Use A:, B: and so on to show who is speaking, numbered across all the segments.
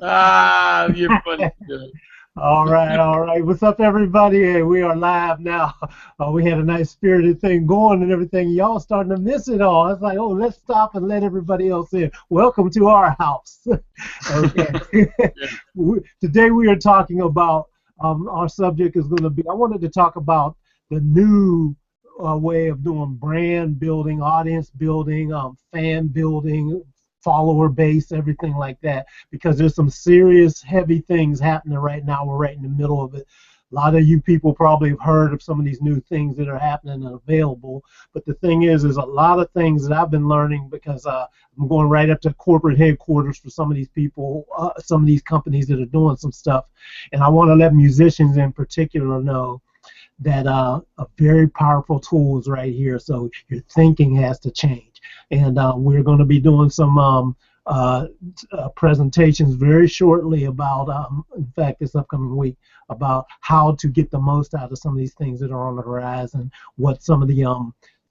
A: Ah, you're funny. Good.
B: All right, all right. What's up, everybody? Hey, we are live now. We had a nice spirited thing going and everything. Y'all starting to miss it all. It's like, oh, let's stop and let everybody else in. Welcome to our house. Okay.
A: Yeah.
B: Today we are talking about our subject is going to be. I wanted to talk about the new way of doing brand building, audience building, fan building, follower base, everything like that, because there's some serious heavy things happening right now. We're right in the middle of it. A lot of you people probably have heard of some of these new things that are happening and available. But the thing is a lot of things that I've been learning because I'm going right up to corporate headquarters for some of these people, some of these companies that are doing some stuff. And I want to let musicians in particular know that a very powerful tool is right here. So your thinking has to change. And we're going to be doing some presentations very shortly about, in fact, this upcoming week, about how to get the most out of some of these things that are on the horizon, what some of the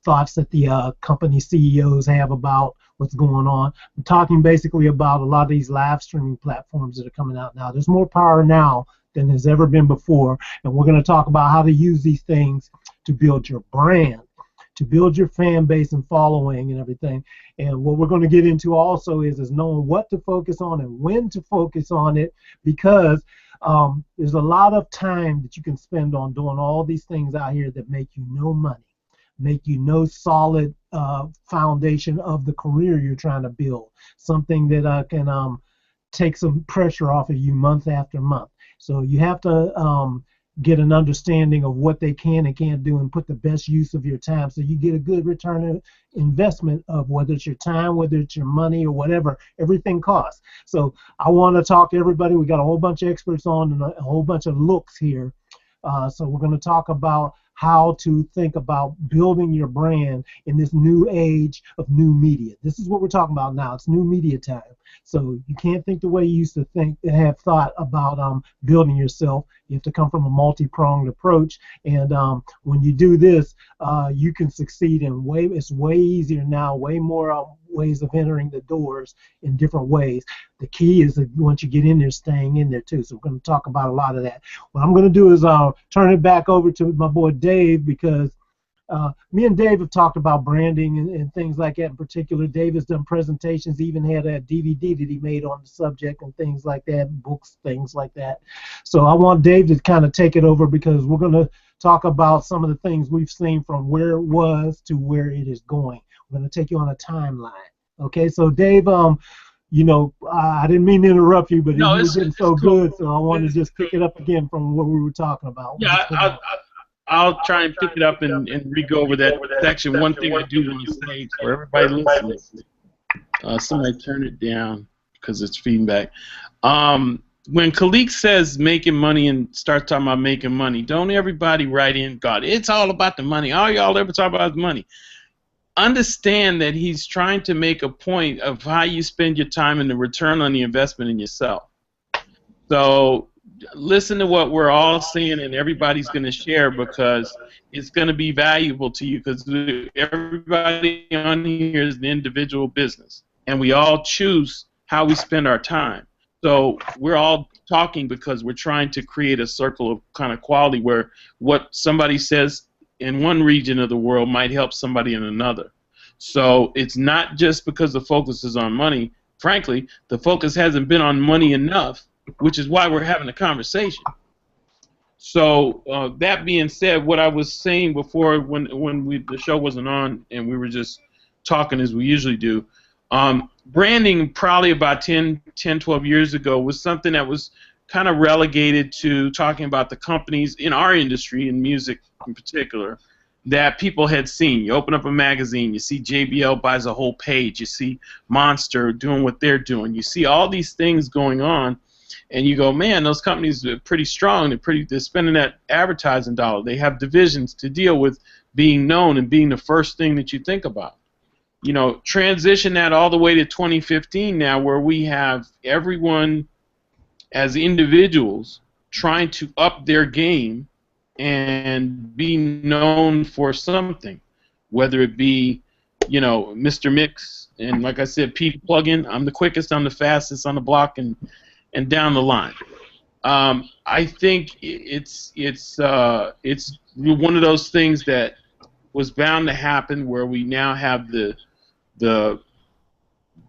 B: thoughts that the company CEOs have about what's going on. I'm talking basically about a lot of these live streaming platforms that are coming out now. There's more power now than has ever been before, and we're going to talk about how to use these things to build your brand, to build your fan base and following and everything. And what we're going to get into also is knowing what to focus on and when to focus on it, because there's a lot of time that you can spend on doing all these things out here that make you no money, make you no solid foundation of the career you're trying to build, something that can take some pressure off of you month after month. So you have to get an understanding of what they can and can't do and put the best use of your time so you get a good return on investment of whether it's your time, whether it's your money or whatever. Everything costs. So I want to talk to everybody. We got a whole bunch of experts on and a whole bunch of looks here. So we're going to talk about how to think about building your brand in this new age of new media. This is what we're talking about now. It's new media time. So you can't think the way you used to think and have thought about building yourself. You have to come from a multi-pronged approach. And when you do this, you can succeed in it's way easier now, way more ways of entering the doors in different ways. The key is that once you get in there, staying in there too. So we're going to talk about a lot of that. What I'm going to do is turn it back over to my boy Dave, because me and Dave have talked about branding and things like that in particular. Dave has done presentations, even had a DVD that he made on the subject and things like that, books, things like that. So I want Dave to kind of take it over, because we're going to talk about some of the things we've seen from where it was to where it is going. We're going to take you on a timeline. Okay, so Dave, I didn't mean to interrupt you, but
A: No,
B: you were getting
A: it's
B: so
A: cool.
B: good, so I wanted to just pick it up again from what we were talking about.
A: Yeah, I'll try and pick it up and re-go over that section. One thing I do want to say for everybody listening, somebody turn it down because it's feedback. When Khaliq says making money and starts talking about making money, don't everybody write in, God, it's all about the money. All y'all ever talk about is money. Understand that he's trying to make a point of how you spend your time and the return on the investment in yourself. So listen to what we're all saying, and everybody's going to share, because it's going to be valuable to you, because everybody on here is an individual business, and we all choose how we spend our time. So we're all talking because we're trying to create a circle of kind of quality where what somebody says in one region of the world might help somebody in another. So it's not just because the focus is on money. Frankly, the focus hasn't been on money enough, which is why we're having a conversation. So that being said, what I was saying before when the show wasn't on and we were just talking as we usually do, branding probably about 10, 12 years ago was something that was kind of relegated to talking about the companies in our industry, in music in particular, that people had seen. You open up a magazine, you see JBL buys a whole page, you see Monster doing what they're doing, you see all these things going on, and you go, man, those companies are pretty strong. They're spending that advertising dollar. They have divisions to deal with being known and being the first thing that you think about. You know, transition that all the way to 2015 now, where we have everyone as individuals trying to up their game and be known for something, whether it be, you know, Mr. Mix, and like I said, Pete Plugin, I'm the quickest, I'm the fastest on the block, and and down the line. I think it's one of those things that was bound to happen, where we now have the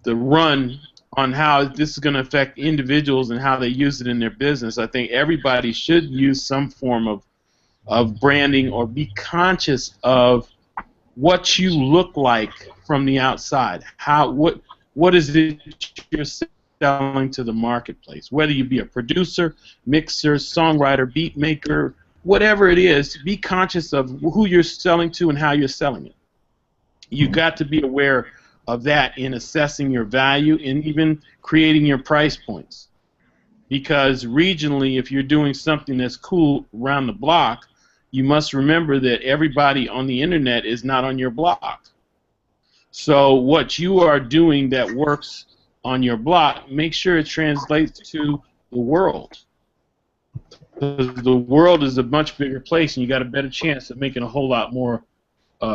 A: run on how this is going to affect individuals and how they use it in their business. I think everybody should use some form of branding, or be conscious of what you look like from the outside. What is it you're selling to the marketplace? Whether you be a producer, mixer, songwriter, beat maker, whatever it is, be conscious of who you're selling to and how you're selling it. You got to be aware of that in assessing your value and even creating your price points. Because regionally, if you're doing something that's cool around the block, you must remember that everybody on the internet is not on your block. So what you are doing that works on your block, make sure it translates to the world. Because the world is a much bigger place, and you got a better chance of making a whole lot more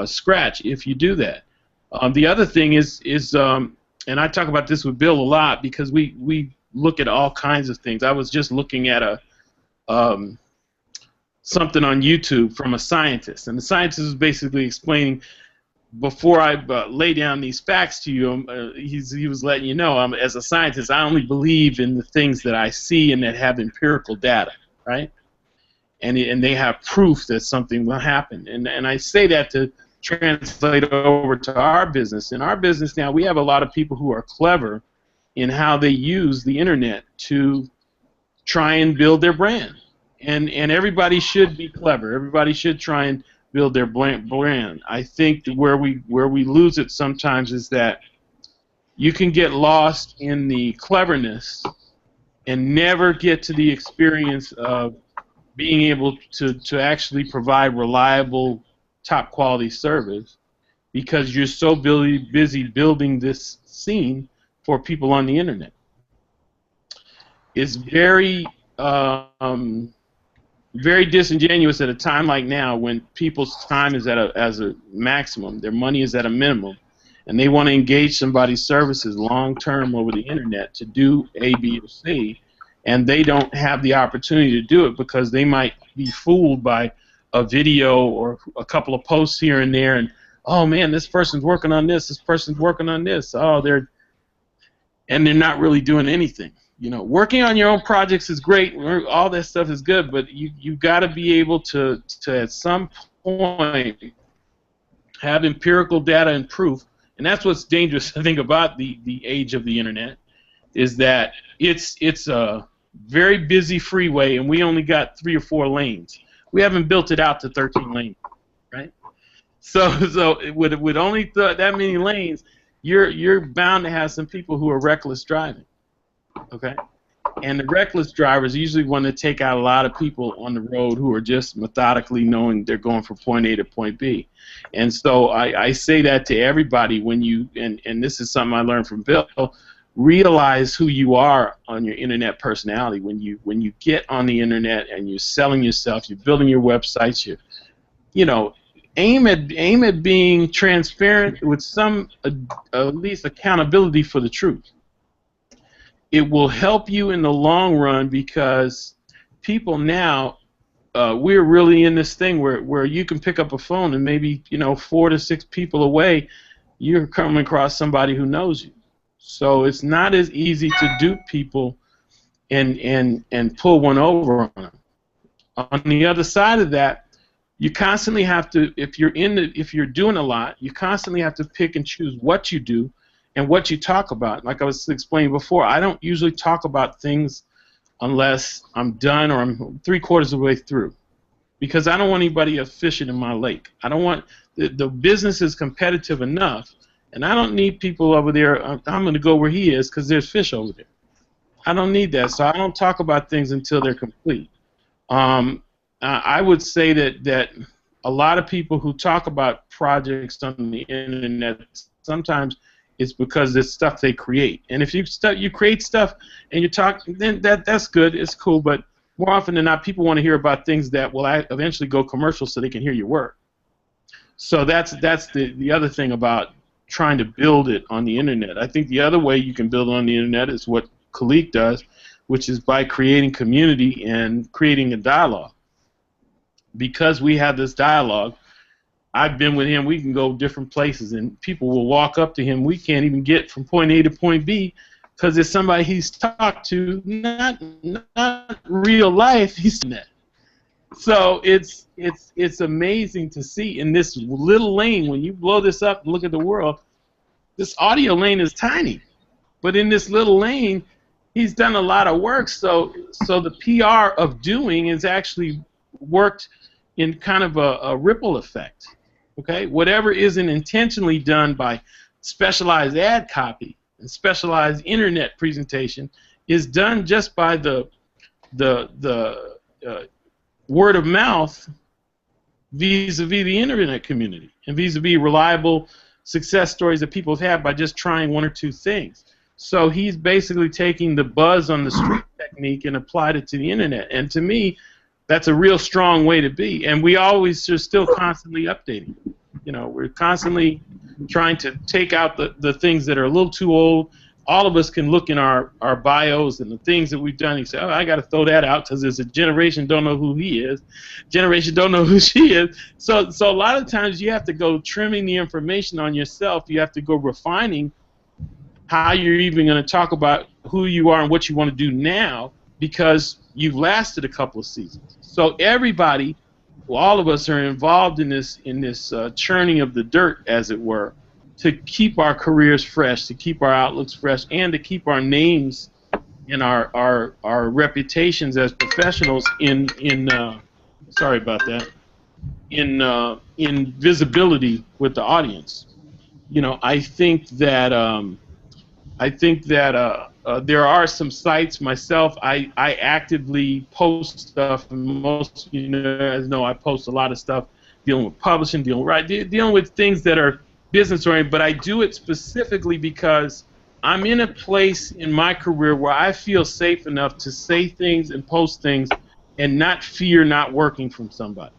A: scratch if you do that. The other thing is and I talk about this with Bill a lot, because we look at all kinds of things. I was just looking at something on YouTube from a scientist, and the scientist was basically explaining, before I lay down these facts to you, he was letting you know, as a scientist, I only believe in the things that I see and that have empirical data, right? And they have proof that something will happen. And I say that to translate over to our business. In our business now, we have a lot of people who are clever in how they use the internet to try and build their brand. And everybody should be clever. Everybody should try and build their brand. I think that where we lose it sometimes is that you can get lost in the cleverness and never get to the experience of being able to actually provide reliable, top quality service, because you're so busy building this scene for people on the internet. It's very very disingenuous at a time like now, when people's time is at a maximum, their money is at a minimum, and they want to engage somebody's services long term over the internet to do A, B, or C, and they don't have the opportunity to do it because they might be fooled by a video or a couple of posts here and there, and oh man, this person's working on this person's working on this, they're not really doing anything. You know, working on your own projects is great, all that stuff is good, but you got to be able to at some point have empirical data and proof, and that's what's dangerous, I think, about the age of the internet, is that it's a very busy freeway, and we only got 3 or 4 lanes. We haven't built it out to 13 lanes, right? So with only that many lanes, you're bound to have some people who are reckless driving, okay? And the reckless drivers usually want to take out a lot of people on the road who are just methodically knowing they're going from point A to point B. And so I say that to everybody when you, and this is something I learned from Bill, realize who you are on your internet personality. When you get on the internet and you're selling yourself, you're building your websites, you know, aim at being transparent with some at least accountability for the truth. It will help you in the long run, because people now, we're really in this thing where you can pick up a phone and maybe, you know, 4 to 6 people away, you're coming across somebody who knows you. So it's not as easy to dupe people and pull one over on them. On the other side of that, you constantly have to, if you're doing a lot, you constantly have to pick and choose what you do and what you talk about. Like I was explaining before, I don't usually talk about things unless I'm done or I'm 3/4 of the way through, because I don't want anybody fishing in my lake. I don't want, the business is competitive enough, and I don't need people over there. I'm going to go where he is because there's fish over there. I don't need that, so I don't talk about things until they're complete. I would say that a lot of people who talk about projects on the internet, sometimes it's because it's stuff they create. And if you create stuff and you talk, then that's good, it's cool, but more often than not, people want to hear about things that will eventually go commercial so they can hear your work. So that's the other thing about trying to build it on the internet. I think the other way you can build it on the internet is what Khaliq does, which is by creating community and creating a dialogue. Because we have this dialogue, I've been with him, we can go different places, and people will walk up to him. We can't even get from point A to point B because it's somebody he's talked to, not real life, he's that. So it's amazing to see in this little lane, when you blow this up and look at the world, this audio lane is tiny. But in this little lane, he's done a lot of work, so the PR of doing is actually worked in kind of a ripple effect. Okay, whatever isn't intentionally done by specialized ad copy and specialized internet presentation is done just by the word of mouth vis-a-vis the internet community and vis-a-vis reliable success stories that people have had by just trying one or two things. So he's basically taking the buzz on the street technique and applied it to the internet. And to me, that's a real strong way to be. And we always are still constantly updating. You know, we're constantly trying to take out the things that are a little too old. All of us can look in our bios and the things that we've done and say, oh, I got to throw that out because there's a generation don't know who he is, generation don't know who she is. So a lot of times you have to go trimming the information on yourself. You have to go refining how you're even going to talk about who you are and what you want to do now because you've lasted a couple of seasons. So everybody, all of us are involved in this churning of the dirt, as it were, to keep our careers fresh, to keep our outlooks fresh, and to keep our names and our reputations as professionals in sorry about that, in visibility with the audience. You know, I think that there are some sites myself. I actively post stuff, and most of you know I post a lot of stuff dealing with publishing, dealing with things that are business oriented. But I do it specifically because I'm in a place in my career where I feel safe enough to say things and post things and not fear not working from somebody.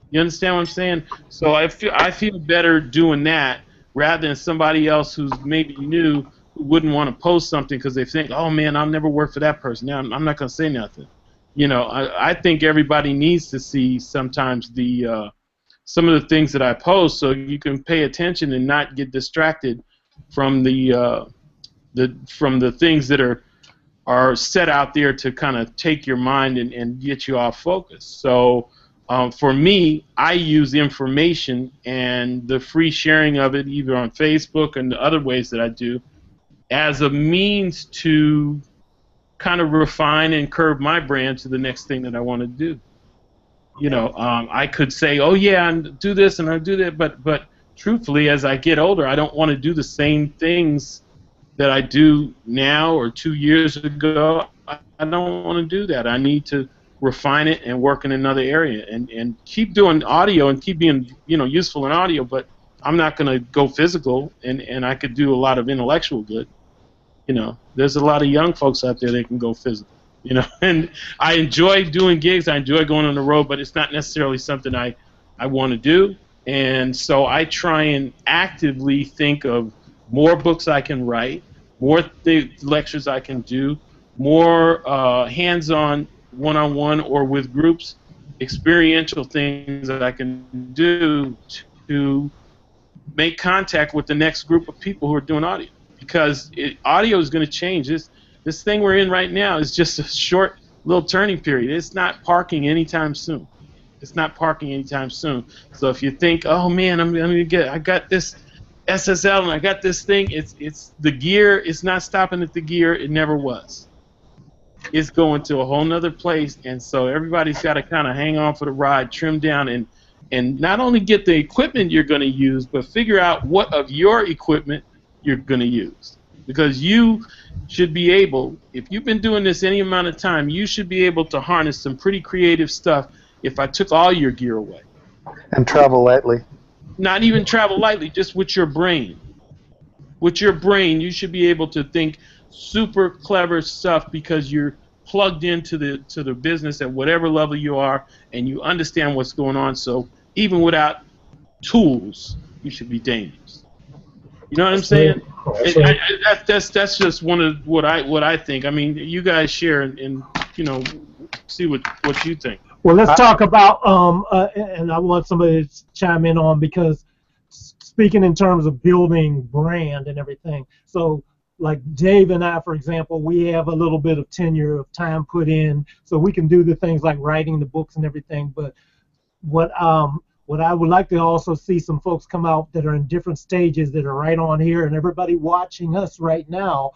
A: You understand what I'm saying? So I feel better doing that rather than somebody else who's maybe new who wouldn't want to post something because they think, oh man, I'll never work for that person. Now I'm not going to say nothing. You know, I think everybody needs to see sometimes some of the things that I post so you can pay attention and not get distracted from the things that are set out there to kind of take your mind and get you off focus. So for me, I use information and the free sharing of it either on Facebook and the other ways that I do as a means to kind of refine and curve my brand to the next thing that I want to do. You know, I could say, oh yeah, and do this and I do that, but truthfully, as I get older, I don't want to do the same things that I do now or 2 years ago. I don't want to do that. I need to refine it and work in another area and keep doing audio and keep being useful in audio, but I'm not going to go physical, and I could do a lot of intellectual good. You know, there's a lot of young folks out there that can go physical. You know, and I enjoy doing gigs. I enjoy going on the road, but it's not necessarily something I want to do. And so I try and actively think of more books I can write, more lectures I can do, more hands-on, one-on-one or with groups, experiential things that I can do to make contact with the next group of people who are doing audio. Because audio is going to change. This thing we're in right now is just a short little turning period. It's not parking anytime soon. It's not parking anytime soon. So if you think, oh man, I got this SSL and I got this thing, it's the gear. It's not stopping at the gear. It never was. It's going to a whole nother place, and so everybody's got to kind of hang on for the ride, trim down, and not only get the equipment you're going to use, but figure out what of your equipment you're going to use. Because you should be able, if you've been doing this any amount of time, you should be able to harness some pretty creative stuff if I took all your gear away.
C: And travel lightly.
A: Not even travel lightly, just with your brain. With your brain, you should be able to think super clever stuff because you're plugged into the business at whatever level you are, and you understand what's going on. So even without tools, you should be dangerous. You know what I'm saying? That's just one of what I think. I mean, you guys share and see what you think.
B: Well, let's talk about and I want somebody to chime in on, because speaking in terms of building brand and everything. So, like Dave and I, for example, we have a little bit of tenure of time put in, so we can do the things like writing the books and everything. But what I would like to also see some folks come out that are in different stages that are right on here, and everybody watching us right now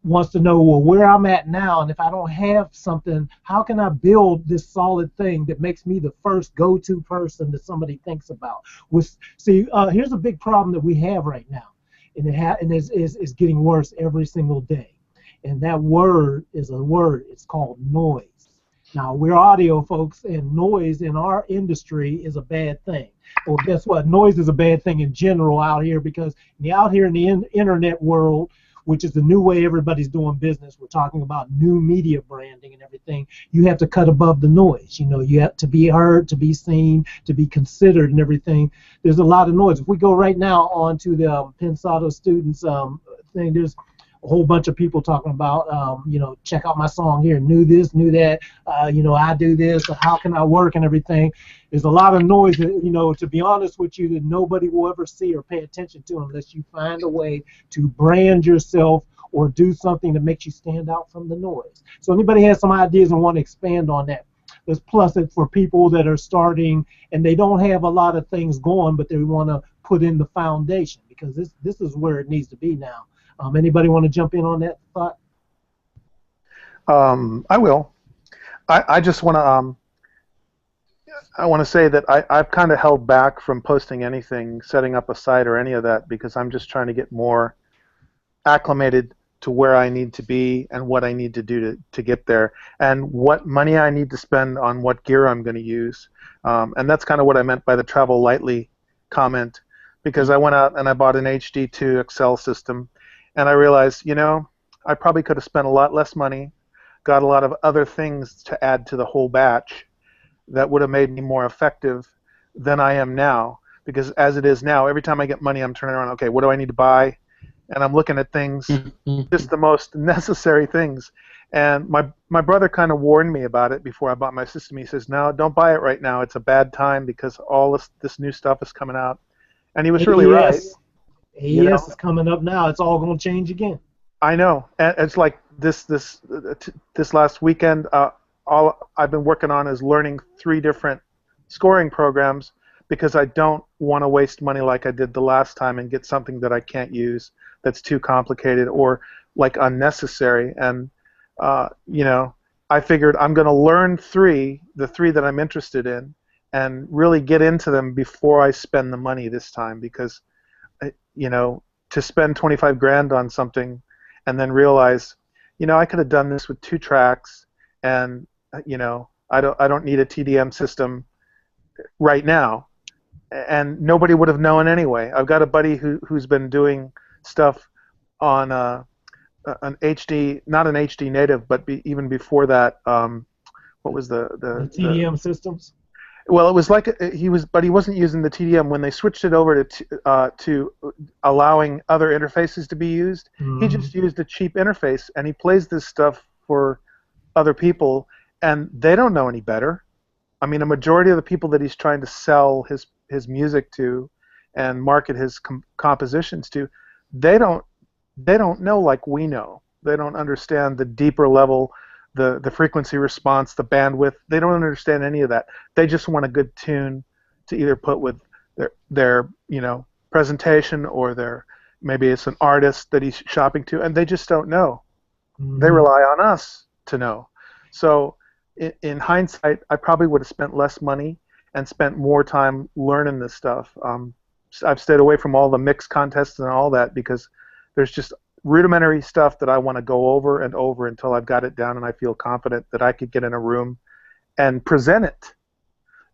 B: wants to know, well, where I'm at now, and if I don't have something, how can I build this solid thing that makes me the first go-to person that somebody thinks about? Here's a big problem that we have right now, and it's getting worse every single day. And that word is a word. It's called noise. Now, we're audio folks, and noise in our industry is a bad thing. Well, guess what? Noise is a bad thing in general out here, because out here in the internet world, which is the new way everybody's doing business. We're talking about new media branding and everything. You have to cut above the noise. You have to be heard, to be seen, to be considered and everything. There's a lot of noise. If we go right now onto the Pensado students thing, there's a whole bunch of people talking about, check out my song here, knew this, knew that, I do this, how can I work and everything. There's a lot of noise that, to be honest with you, that nobody will ever see or pay attention to unless you find a way to brand yourself or do something that makes you stand out from the noise. So anybody has some ideas and want to expand on that? Let's plus it for people that are starting and they don't have a lot of things going, but they want to put in the foundation, because this is where it needs to be now. Anybody want to jump in on that thought?
C: I will. I just want to I want to say that I've kind of held back from posting anything, setting up a site or any of that, because I'm just trying to get more acclimated to where I need to be and what I need to do to get there, and what money I need to spend on what gear I'm going to use. And that's kind of what I meant by the travel lightly comment, because I went out and I bought an HD2 Excel system, and I realized, I probably could have spent a lot less money, got a lot of other things to add to the whole batch that would have made me more effective than I am now. Because as it is now, every time I get money, I'm turning around, okay, what do I need to buy? And I'm looking at things, just the most necessary things. And my brother kind of warned me about it before I bought my system. He says, no, don't buy it right now. It's a bad time because all this new stuff is coming out. And he was really right.
B: AES is coming up now. It's all going to change again.
C: I know. And it's like this last weekend, all I've been working on is learning 3 different scoring programs, because I don't want to waste money like I did the last time and get something that I can't use, that's too complicated or like unnecessary. And I figured I'm going to learn the 3 that I'm interested in, and really get into them before I spend the money this time, because to spend 25 grand on something and then realize, I could have done this with 2 tracks, and I don't need a TDM system right now, and nobody would have known anyway. I've got a buddy who's been doing stuff on an HD, not an HD native, but even before that, what was the
B: TDM systems?
C: Well, it was like but he wasn't using the TDM. When they switched it over to allowing other interfaces to be used, he just used a cheap interface, and he plays this stuff for other people, and they don't know any better. I mean, a majority of the people that he's trying to sell his music to and market his compositions to, they don't know like we know. They don't understand the deeper level, the frequency response, the bandwidth. They don't understand any of that. They just want a good tune to either put with their presentation, or maybe it's an artist that he's shopping to, and they just don't know. They rely on us to know. So in hindsight, I probably would have spent less money and spent more time learning this stuff. I've stayed away from all the mix contests and all that, because there's just rudimentary stuff that I want to go over and over until I've got it down and I feel confident that I could get in a room and present it.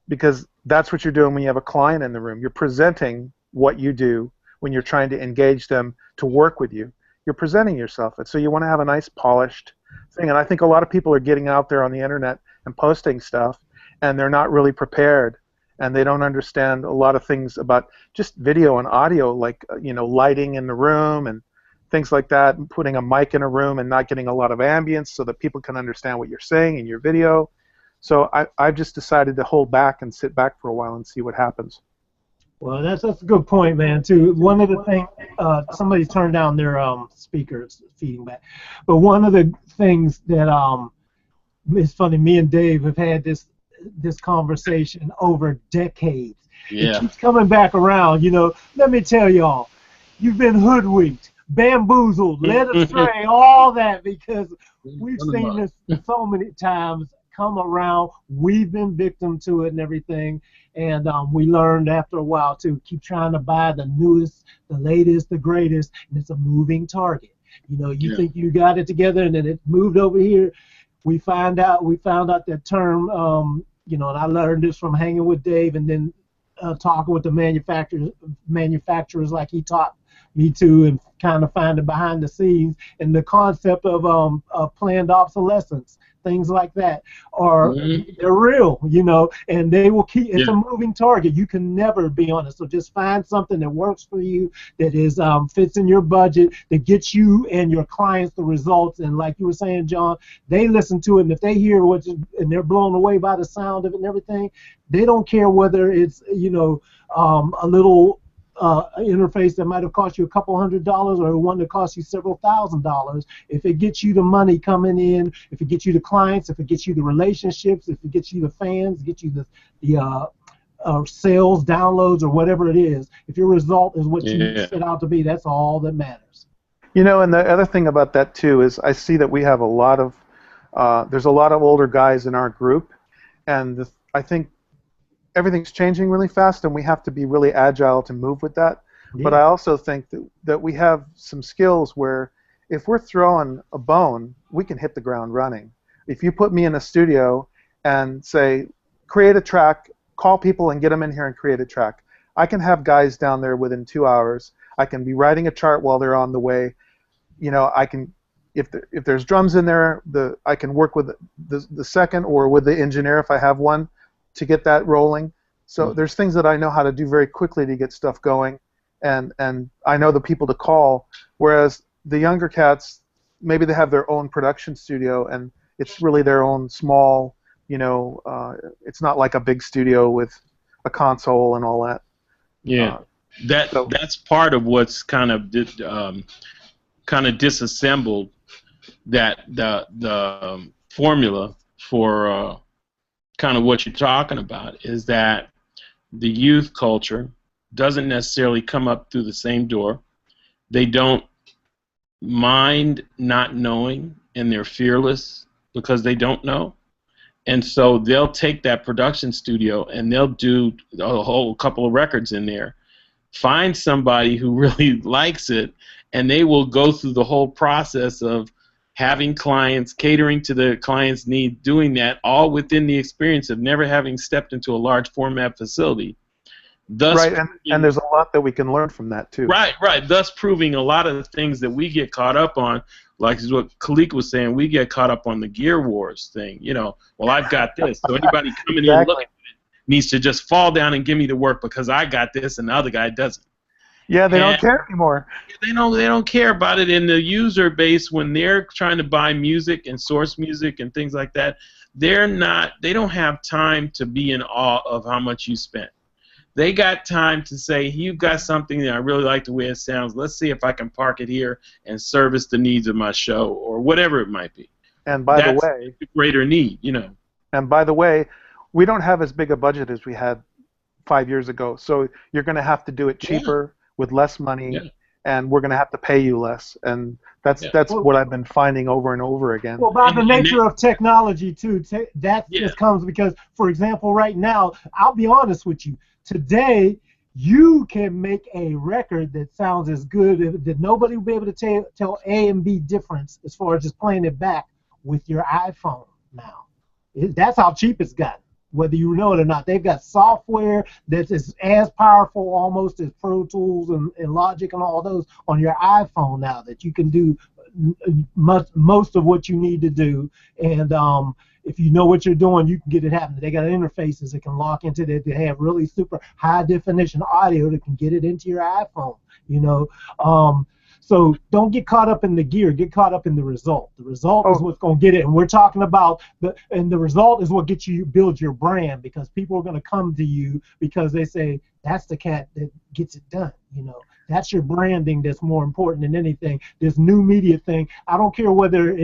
C: Because that's what you're doing when you have a client in the room. You're presenting what you do when you're trying to engage them to work with you. You're presenting yourself. And so you want to have a nice polished thing. And I think a lot of people are getting out there on the internet and posting stuff, and they're not really prepared. and they don't understand a lot of things about just video and audio, like lighting in the room and things like that, and putting a mic in a room and not getting a lot of ambience so that people can understand what you're saying in your video. So I've just decided to hold back and sit back for a while and see what happens.
B: Well, that's a good point, man. Too. One of the things, somebody turned down their speakers feeding back, but one of the things that it's funny. Me and Dave have had this conversation over decades.
A: Yeah.
B: It keeps coming back around. Let me tell y'all, you've been hoodwinked, bamboozled, led astray, all that, because we've seen this so many times come around. We've been victim to it and everything, and we learned after a while to keep trying to buy the newest, the latest, the greatest, and it's a moving target. You think you got it together, and then it moved over here. We found out that term, and I learned this from hanging with Dave, and then talking with the manufacturers like he taught me to, and kind of finding behind the scenes, and the concept of planned obsolescence. Things like that are they're real, and they will keep. It's a moving target. You can never be on it. So just find something that works for you, that is fits in your budget, that gets you and your clients the results. And like you were saying, John, they listen to it, and if they hear and they're blown away by the sound of it and everything, they don't care whether it's a little interface that might have cost you a couple $100 or one that cost you several $1,000s. If it gets you the money coming in, if it gets you the clients, if it gets you the relationships, if it gets you the fans, gets you the sales, downloads, or whatever it is, if your result is what you set out to be, that's all that matters.
C: And the other thing about that too is I see that we have a lot of there's a lot of older guys in our group, and I think everything's changing really fast, and we have to be really agile to move with that. Yeah. But I also think that we have some skills where if we're throwing a bone, we can hit the ground running. If you put me in a studio and say, create a track, call people and get them in here and create a track, I can have guys down there within 2 hours. I can be writing a chart while they're on the way. I can, if there's drums in there, I can work with the second or with the engineer if I have one, to get that rolling. So there's things that I know how to do very quickly to get stuff going, and I know the people to call, whereas the younger cats, maybe they have their own production studio, and it's really their own small, it's not like a big studio with a console and all that.
A: Yeah, that's part of what's kind of disassembled the formula for kind of what you're talking about, is that the youth culture doesn't necessarily come up through the same door. They don't mind not knowing, and they're fearless because they don't know. And so they'll take that production studio and they'll do a whole couple of records in there, find somebody who really likes it, and they will go through the whole process of having clients, catering to the client's need, doing that all within the experience of never having stepped into a large format facility. Thus
C: right, and there's a lot that we can learn from that too.
A: Right. Thus proving a lot of the things that we get caught up on, like what Khaliq was saying, we get caught up on the Gear Wars thing. Well, I've got this, so anybody coming in and looking at it needs to just fall down and give me the work because I got this and the other guy doesn't.
C: Yeah, they don't care anymore.
A: They don't care about it. In the user base, when they're trying to buy music and source music and things like that, they don't have time to be in awe of how much you spent. They got time to say, you've got something that I really like the way it sounds. Let's see if I can park it here and service the needs of my show or whatever it might be.
C: And by the way,
A: a greater need,
C: And by the way, we don't have as big a budget as we had 5 years ago. So you're going to have to do it cheaper. With less money, and we're going to have to pay you less, and that's what I've been finding over and over again.
B: Well, by the nature of technology too, that just comes because, for example, right now, I'll be honest with you, today you can make a record that sounds as good that nobody will be able to tell A and B difference as far as just playing it back with your iPhone now. That's how cheap it's gotten. Whether you know it or not, they've got software that is as powerful almost as Pro Tools and Logic and all those on your iPhone now that you can do most of what you need to do. And if you know what you're doing, you can get it happening. They got interfaces that can lock into it. They have really super high definition audio that can get it into your iPhone. You know, so don't get caught up in the gear. Get caught up in the result. The result is what's going to get it. And we're talking about the result is what gets you build your brand, because people are going to come to you because they say that's the cat that gets it done. You know, that's your branding that's more important than anything. This new media thing, I don't care whether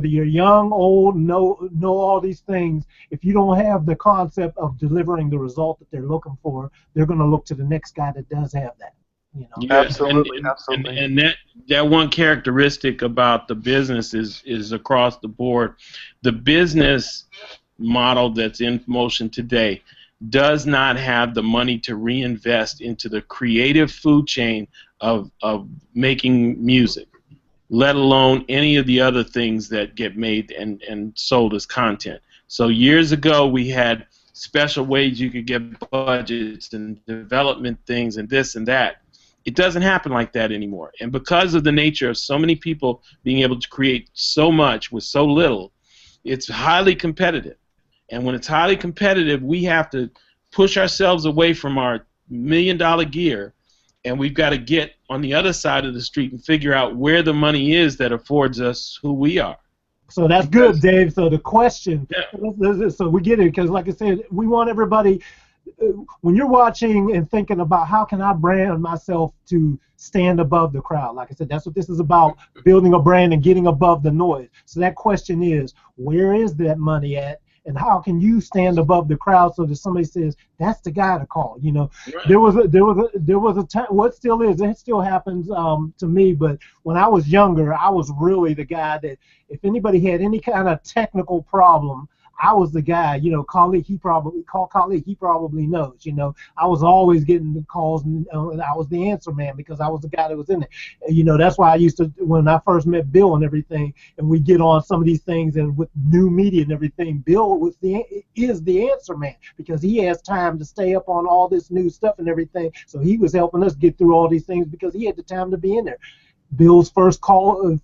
B: you're young, old, know all these things. If you don't have the concept of delivering the result that they're looking for, they're going to look to the next guy that does have that. You know?
A: Yeah,
C: absolutely.
A: And that one characteristic about the business is across the board. The business model that's in motion today does not have the money to reinvest into the creative food chain of making music, let alone any of the other things that get made and sold as content. So years ago we had special ways you could get budgets and development things and this and that. It doesn't happen like that anymore. And because of the nature of so many people being able to create so much with so little, it's highly competitive. And when it's highly competitive, we have to push ourselves away from our million-dollar gear, and we've got to get on the other side of the street and figure out where the money is that affords us who we are.
B: So that's good, Dave. So the question, so we get it, because like I said, we want everybody, when you're watching and thinking about how can I brand myself to stand above the crowd, like I said, that's what this is about, building a brand and getting above the noise. So that question is, where is that money at? And how can you stand above the crowd so that somebody says that's the guy to call? You know, right. there was a time. What still is? It still happens to me. But when I was younger, I was really the guy that if anybody had any kind of technical problem, I was the guy. You know, Khaliq, he probably knows. You know, I was always getting the calls, and I was the answer man because I was the guy that was in it. You know, that's why I used to, when I first met Bill and everything, and we get on some of these things, and with new media and everything, Bill is the answer man because he has time to stay up on all this new stuff and everything. So he was helping us get through all these things because he had the time to be in there. Bill's first call,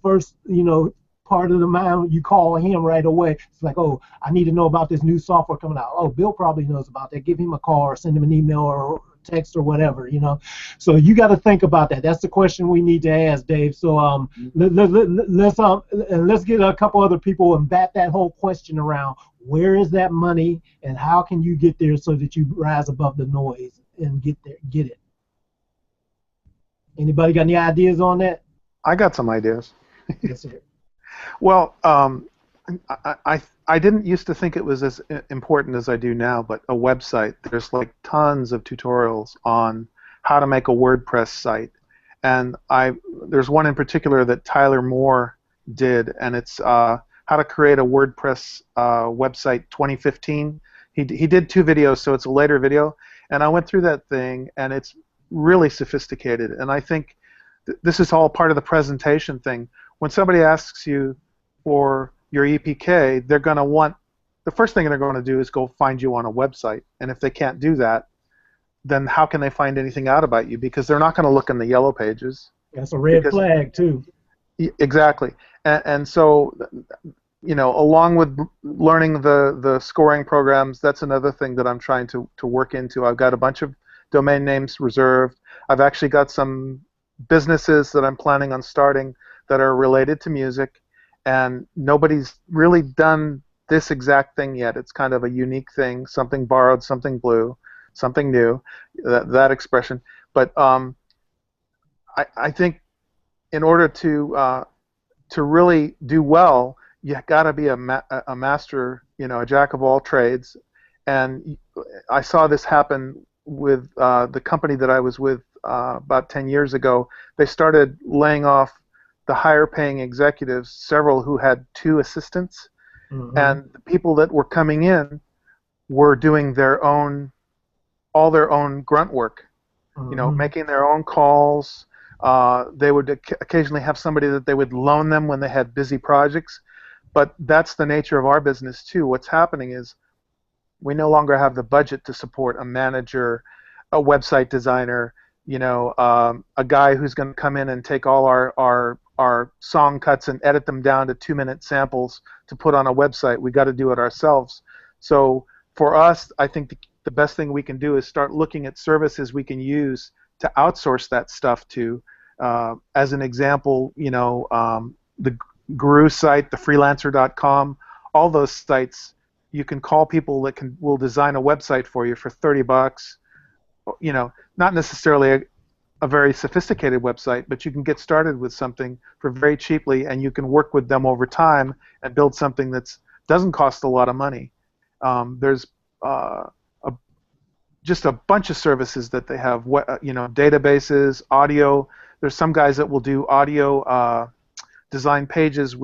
B: part of the mind, you call him right away. It's like, oh, I need to know about this new software coming out. Oh, Bill probably knows about that. Give him a call or send him an email or text or whatever, you know. So you got to think about that. That's the question we need to ask, Dave. So let's get a couple other people and bat that whole question around. Where is that money, and how can you get there so that you rise above the noise and get it? Anybody got any ideas on that?
C: I got some ideas.
B: Yes, sir.
C: Well, I didn't used to think it was as important as I do now, but a website, there's like tons of tutorials on how to make a WordPress site. And there's one in particular that Tyler Moore did, and it's how to create a WordPress website 2015. He did 2 videos, so it's a later video. And I went through that thing, and it's really sophisticated. And I think this is all part of the presentation thing. When somebody asks you for your EPK, they're going to want, the first thing they're going to do is go find you on a website. And if they can't do that, then how can they find anything out about you? Because they're not going to look in the yellow pages.
B: That's a red flag, too.
C: Exactly. And so, you know, along with learning the scoring programs, that's another thing that I'm trying to work into. I've got a bunch of domain names reserved. I've actually got some businesses that I'm planning on starting that are related to music, and nobody's really done this exact thing yet. It's kind of a unique thing, something borrowed, something blue, something new, that expression. But I think in order to really do well, you got to be a master, you know, a jack of all trades. And I saw this happen with the company that I was with about 10 years ago. They started laying off the higher-paying executives, several who had 2 assistants, and the people that were coming in were doing all their own grunt work, you know, making their own calls. They would occasionally have somebody that they would loan them when they had busy projects, but that's the nature of our business too. What's happening is we no longer have the budget to support a manager, a website designer, you know, a guy who's going to come in and take all our our song cuts and edit them down to 2-minute samples to put on a website. We got to do it ourselves. So for us, I think the best thing we can do is start looking at services we can use to outsource that stuff to. As an example, the Guru site, the freelancer.com, all those sites, you can call people that will design a website for you for $30. Not necessarily a very sophisticated website, but you can get started with something for very cheaply, and you can work with them over time and build something that doesn't cost a lot of money. There's just a bunch of services that they have, databases, audio. There's some guys that will do audio design pages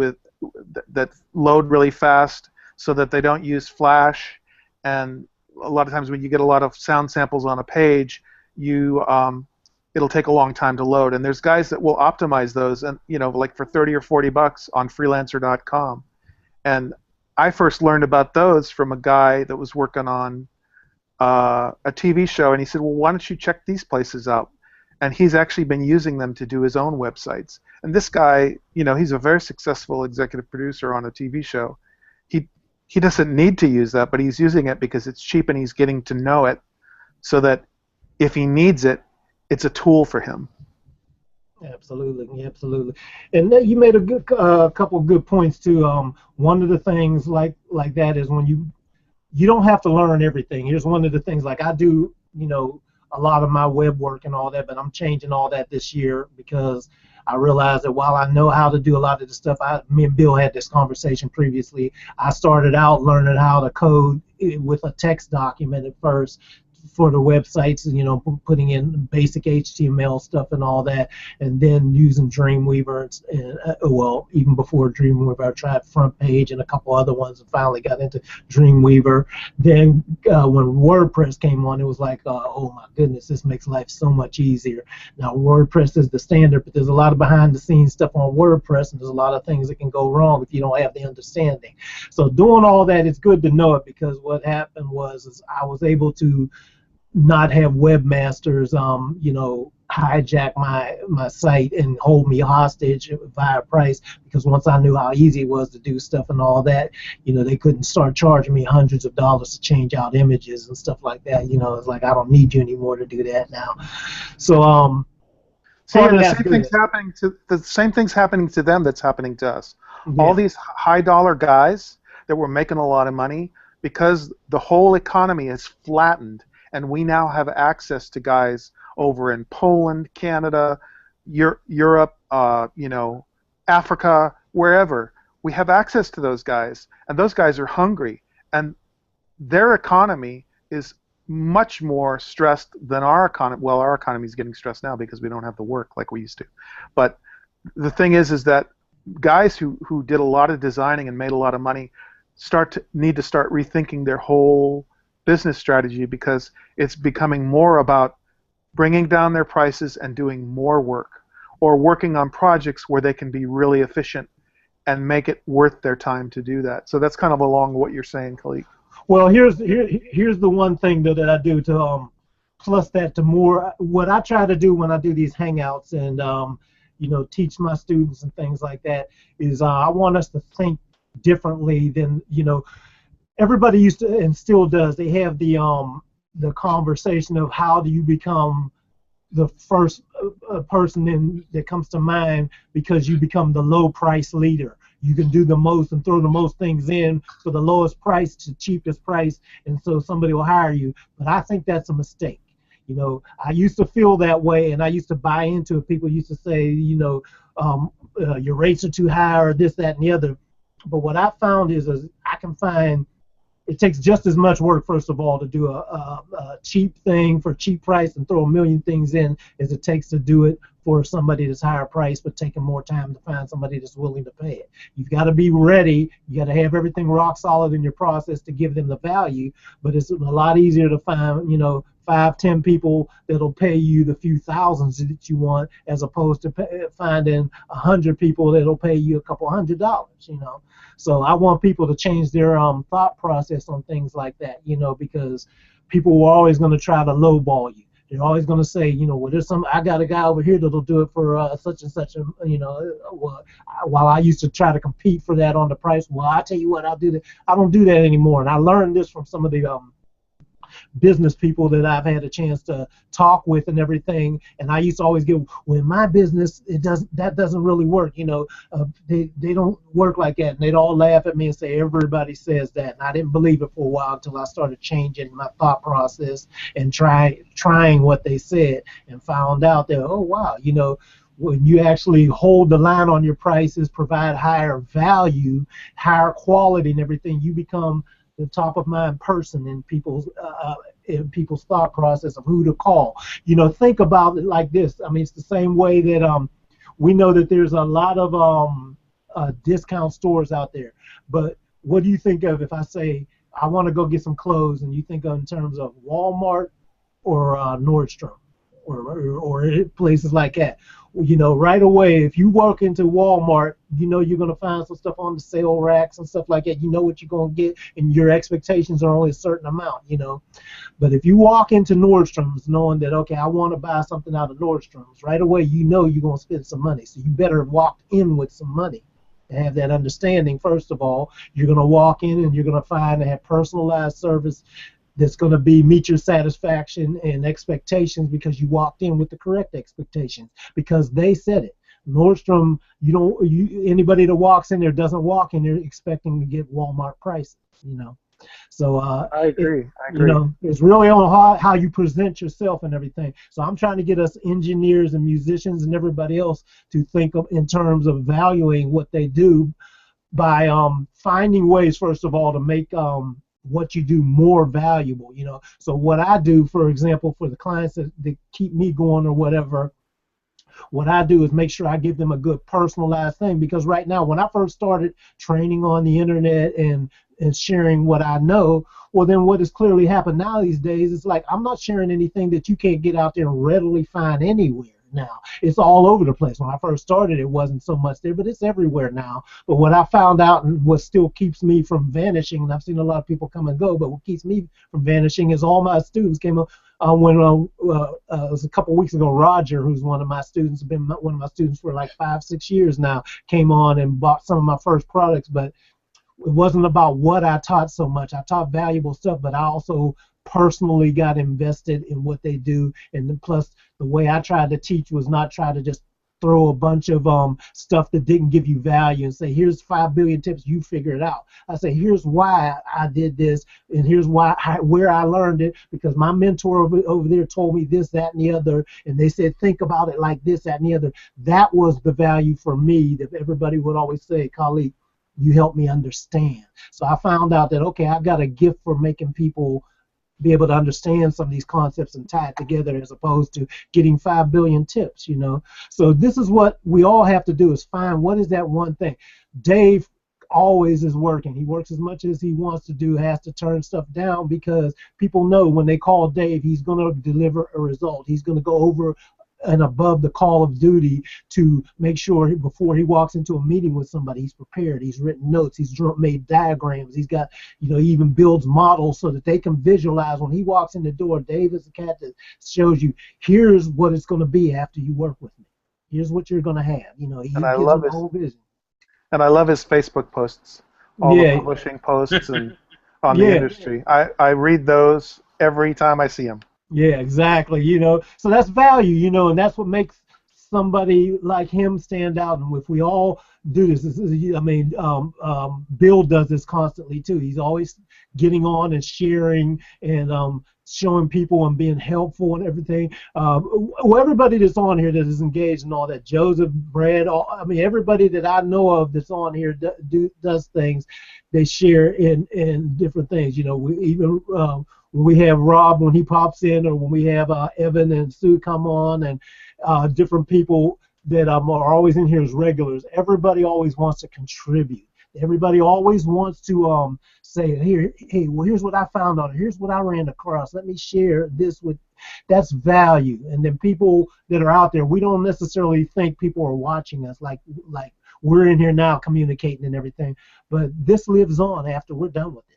C: that load really fast so that they don't use Flash. And a lot of times when you get a lot of sound samples on a page, it'll take a long time to load. And there's guys that will optimize those, and like for $30 or $40 on freelancer.com. And I first learned about those from a guy that was working on a TV show, and he said, well, why don't you check these places out? And he's actually been using them to do his own websites. And this guy, he's a very successful executive producer on a TV show. He doesn't need to use that, but he's using it because it's cheap and he's getting to know it, so that if he needs it, it's a tool for him.
B: Absolutely, absolutely. And you made a good couple of good points too. One of the things like that is when you don't have to learn everything. Here's one of the things, like I do, a lot of my web work and all that, but I'm changing all that this year because I realized that while I know how to do a lot of the stuff, me and Bill had this conversation previously. I started out learning how to code with a text document at first for the websites, putting in basic HTML stuff and all that, and then using Dreamweaver. And even before Dreamweaver, I tried Front Page and a couple other ones, and finally got into Dreamweaver. Then when WordPress came on, it was like, oh my goodness, this makes life so much easier. Now WordPress is the standard, but there's a lot of behind-the-scenes stuff on WordPress, and there's a lot of things that can go wrong if you don't have the understanding. So doing all that, it's good to know it, because what happened was I was able to not have webmasters, hijack my site and hold me hostage via price, because once I knew how easy it was to do stuff and all that, they couldn't start charging me hundreds of dollars to change out images and stuff like that. It's like, I don't need you anymore to do that now. So
C: the same thing's happening to them that's happening to us. Yeah. All these high dollar guys that were making a lot of money, because the whole economy is flattened, and we now have access to guys over in Poland, Canada, Europe, Africa, wherever. We have access to those guys, and those guys are hungry, and their economy is much more stressed than our economy. Well, our economy is getting stressed now because we don't have the work like we used to. But the thing is that guys who did a lot of designing and made a lot of money need to start rethinking their whole business strategy, because it's becoming more about bringing down their prices and doing more work, or working on projects where they can be really efficient and make it worth their time to do that. So that's kind of along what you're saying, Khaliq.
B: Well, here's the one thing that I do to plus that to more. What I try to do when I do these hangouts and teach my students and things like that is I want us to think differently than everybody used to, and still does. They have the conversation of how do you become the first person that comes to mind, because you become the low price leader. You can do the most and throw the most things in for the lowest price to cheapest price, and so somebody will hire you. But I think that's a mistake. I used to feel that way, and I used to buy into it. People used to say, your rates are too high, or this, that, and the other. But what I found is I can find it takes just as much work, first of all, to do a cheap thing for a cheap price and throw a million things in as it takes to do it for somebody that's higher price, but taking more time to find somebody that's willing to pay it. You've got to be ready. You got to have everything rock solid in your process to give them the value. But it's a lot easier to find, 5, 10 people that'll pay you the few thousands that you want, as opposed to finding 100 people that'll pay you a couple $100. So I want people to change their thought process on things like that, because people were always going to try to lowball you. They're always going to say, well, there's I got a guy over here that'll do it for such and such, while I used to try to compete for that on the price. Well, I tell you what, I'll do that. I don't do that anymore. And I learned this from some of the business people that I've had a chance to talk with and everything, and I used to always get, well, in my business, that doesn't really work, they don't work like that, and they'd all laugh at me and say, everybody says that, and I didn't believe it for a while until I started changing my thought process and trying what they said, and found out that, oh wow, when you actually hold the line on your prices, provide higher value, higher quality and everything, you become the top of mind person in people's thought process of who to call. Think about it like this. I mean, it's the same way that we know that there's a lot of discount stores out there. But what do you think of if I say I want to go get some clothes, and you think of in terms of Walmart or Nordstrom or places like that? Right away, if you walk into Walmart, you're going to find some stuff on the sale racks and stuff like that. You know what you're going to get, and your expectations are only a certain amount, But if you walk into Nordstrom's knowing that, okay, I want to buy something out of Nordstrom's, right away you're going to spend some money. So you better walk in with some money and have that understanding. First of all, you're going to walk in and you're going to find they have personalized service that's going to meet your satisfaction and expectations because you walked in with the correct expectations because they said it. Nordstrom, anybody that walks in there doesn't walk in there expecting to get Walmart prices, So
C: I agree.
B: It's really on how you present yourself and everything. So I'm trying to get us engineers and musicians and everybody else to think of in terms of valuing what they do by finding ways, first of all, to make what you do more valuable, So what I do, for example, for the clients that keep me going or whatever, what I do is make sure I give them a good personalized thing, because right now, when I first started training on the internet and sharing what I know, well, then what has clearly happened now these days is like I'm not sharing anything that you can't get out there and readily find anywhere. Now it's all over the place. When I first started, it wasn't so much there, but it's everywhere now. But what I found out, and what still keeps me from vanishing, and I've seen a lot of people come and go, but what keeps me from vanishing is all my students came up. When it was a couple weeks ago, Roger, who's one of my students, been one of my students for like 5-6 years now, came on and bought some of my first products. But it wasn't about what I taught so much. I taught valuable stuff, but I also personally got invested in what they do, and then plus the way I tried to teach was not try to just throw a bunch of stuff that didn't give you value and say, here's 5 billion tips, you figure it out. I say, here's why I did this, and here's where I learned it, because my mentor over there told me this, that, and the other, and they said, think about it like this, that, and the other. That was the value for me that everybody would always say, Khaliq, you helped me understand. So I found out that, okay, I've got a gift for making people be able to understand some of these concepts and tie it together, as opposed to getting 5 billion tips, So this is what we all have to do, is find what is that one thing. Dave always is working. He works as much as he wants to do, has to turn stuff down, because people know when they call Dave, he's going to deliver a result. He's going to go over and above the call of duty to make sure before he walks into a meeting with somebody, he's prepared, he's written notes, he's made diagrams, he's got, he even builds models so that they can visualize when he walks in the door. Dave is the cat that shows you, here's what it's going to be after you work with me. Here's what you're going to have. He gives them the whole vision.
C: And I love his Facebook posts, all the publishing posts and on the industry. I read those every time I see him.
B: Yeah, exactly. So that's value, and that's what makes somebody like him stand out. And if we all do this, Bill does this constantly too. He's always getting on and sharing and showing people and being helpful and everything. Everybody that's on here that is engaged in all that, Joseph, Brad, everybody that I know of that's on here does things. They share in different things. When we have Rob, when he pops in, or when we have Evan and Sue come on, and different people that are always in here as regulars, everybody always wants to contribute. Everybody always wants to say, here's what I found out. Here's what I ran across. Let me share this with. That's value. And then people that are out there, we don't necessarily think people are watching us like we're in here now communicating and everything. But this lives on after we're done with this.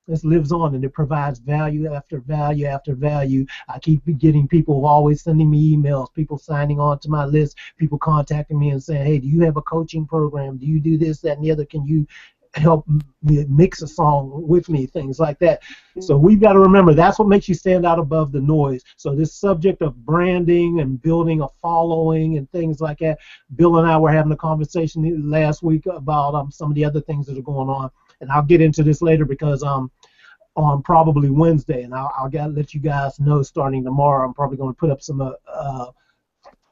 B: This lives on, and it provides value after value after value. I keep getting people always sending me emails, people signing on to my list, people contacting me and saying, hey, do you have a coaching program? Do you do this, that, and the other? Can you help me mix a song with me? Things like that. So we've got to remember that's what makes you stand out above the noise. So this subject of branding and building a following and things like that, Bill and I were having a conversation last week about some of the other things that are going on. And I'll get into this later because on probably Wednesday, and I'll let you guys know starting tomorrow, I'm probably going to put up some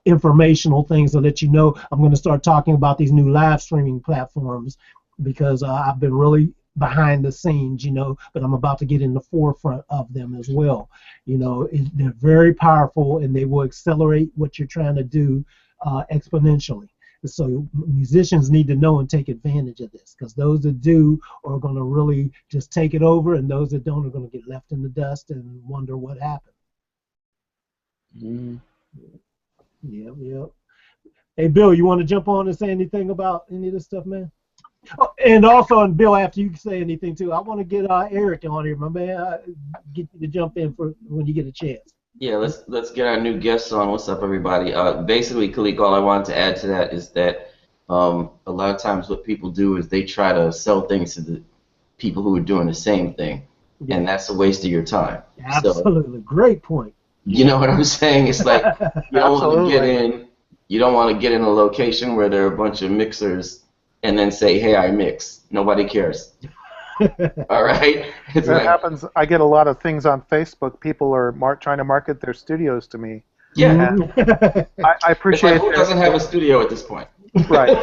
B: informational things to let you know. I'm going to start talking about these new live streaming platforms because I've been really behind the scenes, but I'm about to get in the forefront of them as well. They're very powerful, and they will accelerate what you're trying to do exponentially. So musicians need to know and take advantage of this, because those that do are going to really just take it over, and those that don't are going to get left in the dust and wonder what happened.
A: Mm.
B: Yep. Hey, Bill, you want to jump on and say anything about any of this stuff, man? Oh, and also, and Bill, after you say anything too, I want to get Eric on here, my man. Get you to jump in for when you get a chance.
D: Yeah, let's get our new guests on. What's up, everybody? Basically, Khaliq, all I wanted to add to that is that a lot of times what people do is they try to sell things to the people who are doing the same thing, and that's a waste of your time.
B: Absolutely, so, great point.
D: You know what I'm saying? It's like you don't want to get in. You don't want to get in a location where there are a bunch of mixers and then say, "Hey, I mix." Nobody cares. All right.
C: That happens. I get a lot of things on Facebook. People are trying to market their studios to me.
D: Yeah.
C: I appreciate.
D: It's like, who doesn't have a studio at this point?
C: Right.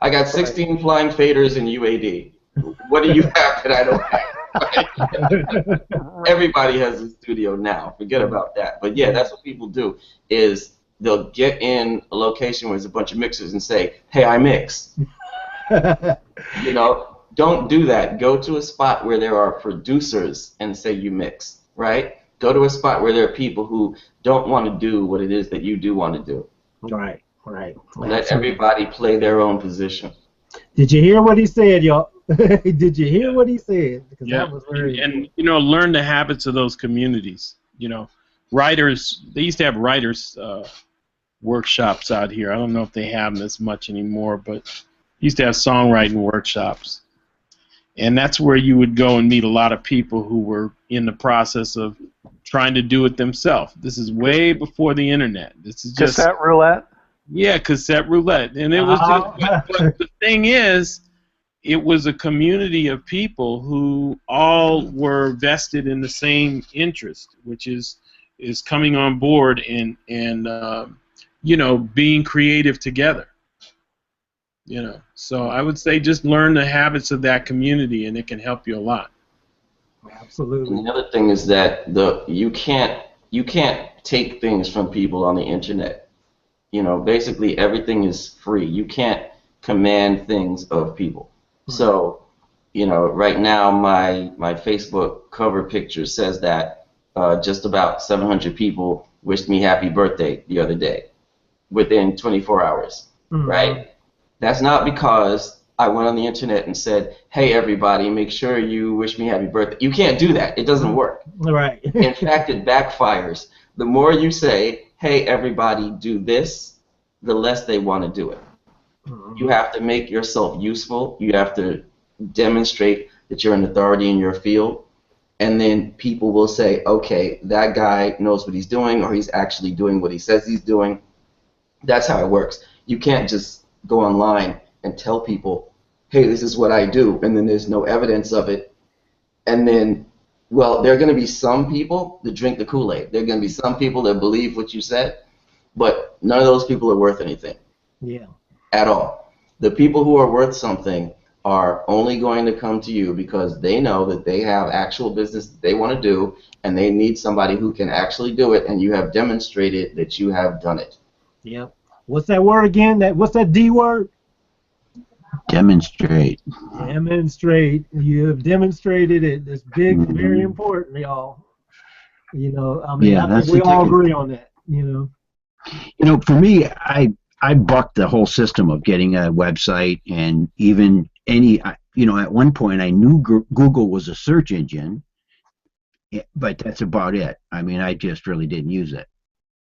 D: I got 16 flying faders in UAD. What do you have that I don't have? Everybody has a studio now. Forget about that. But yeah, that's what people do. Is they'll get in a location where there's a bunch of mixers and say, "Hey, I mix." Don't do that. Go to a spot where there are producers and say you mix, right? Go to a spot where there are people who don't want to do what it is that you do want to do.
B: Right.
D: Let everybody play their own position.
B: Did you hear what he said, y'all? Did you hear what he said? Because that was very
A: and learn the habits of those communities. Writers, they used to have writers workshops out here. I don't know if they have them as much anymore, but used to have songwriting workshops. And that's where you would go and meet a lot of people who were in the process of trying to do it themselves. This is way before the internet. This is just
C: cassette roulette.
A: Yeah, cassette roulette. And it was but the thing is, it was a community of people who all were vested in the same interest, which is coming on board and being creative together. So I would say just learn the habits of that community, and it can help you a lot.
B: Absolutely.
D: And the other thing is that you can't take things from people on the internet. Basically everything is free. You can't command things of people. Right. So, right now my Facebook cover picture says that just about 700 people wished me happy birthday the other day, within 24 hours. Mm-hmm. Right? That's not because I went on the internet and said, "Hey, everybody, make sure you wish me happy birthday." You can't do that. It doesn't work.
B: Right.
D: In fact, it backfires. The more you say, "Hey, everybody, do this," the less they want to do it. Mm-hmm. You have to make yourself useful. You have to demonstrate that you're an authority in your field. And then people will say, "Okay, that guy knows what he's doing, or he's actually doing what he says he's doing." That's how it works. You can't just go online and tell people, "Hey, this is what I do," and then there's no evidence of it. And then, well, there are going to be some people that drink the Kool-Aid. There are going to be some people that believe what you said, but none of those people are worth anything.
B: Yeah.
D: At all. The people who are worth something are only going to come to you because they know that they have actual business that they want to do, and they need somebody who can actually do it, and you have demonstrated that you have done it.
B: Yep. What's that word again? What's that D word?
E: Demonstrate.
B: Demonstrate. You have demonstrated it. It's big, very important, y'all. I think we all agree on that.
E: For me, I bucked the whole system of getting a website and even any, at one point I knew Google was a search engine, but that's about it. I mean, I just really didn't use it.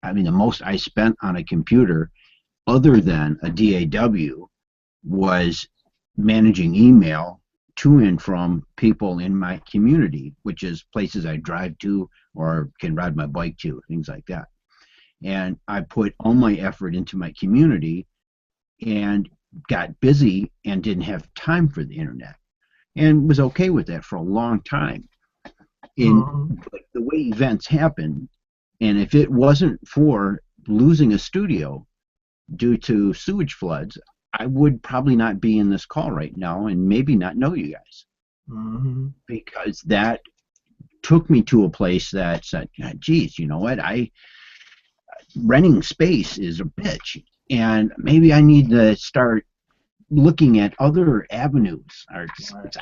E: I mean, the most I spent on a computer, other than a DAW, was managing email to and from people in my community, which is places I drive to or can ride my bike to, things like that. And I put all my effort into my community and got busy and didn't have time for the internet, and was okay with that for a long time. But the way events happen, and if it wasn't for losing a studio due to sewage floods, I would probably not be in this call right now and maybe not know you guys. Because that took me to a place that said, geez, you know what, renting space is a bitch, and maybe I need to start looking at other avenues. I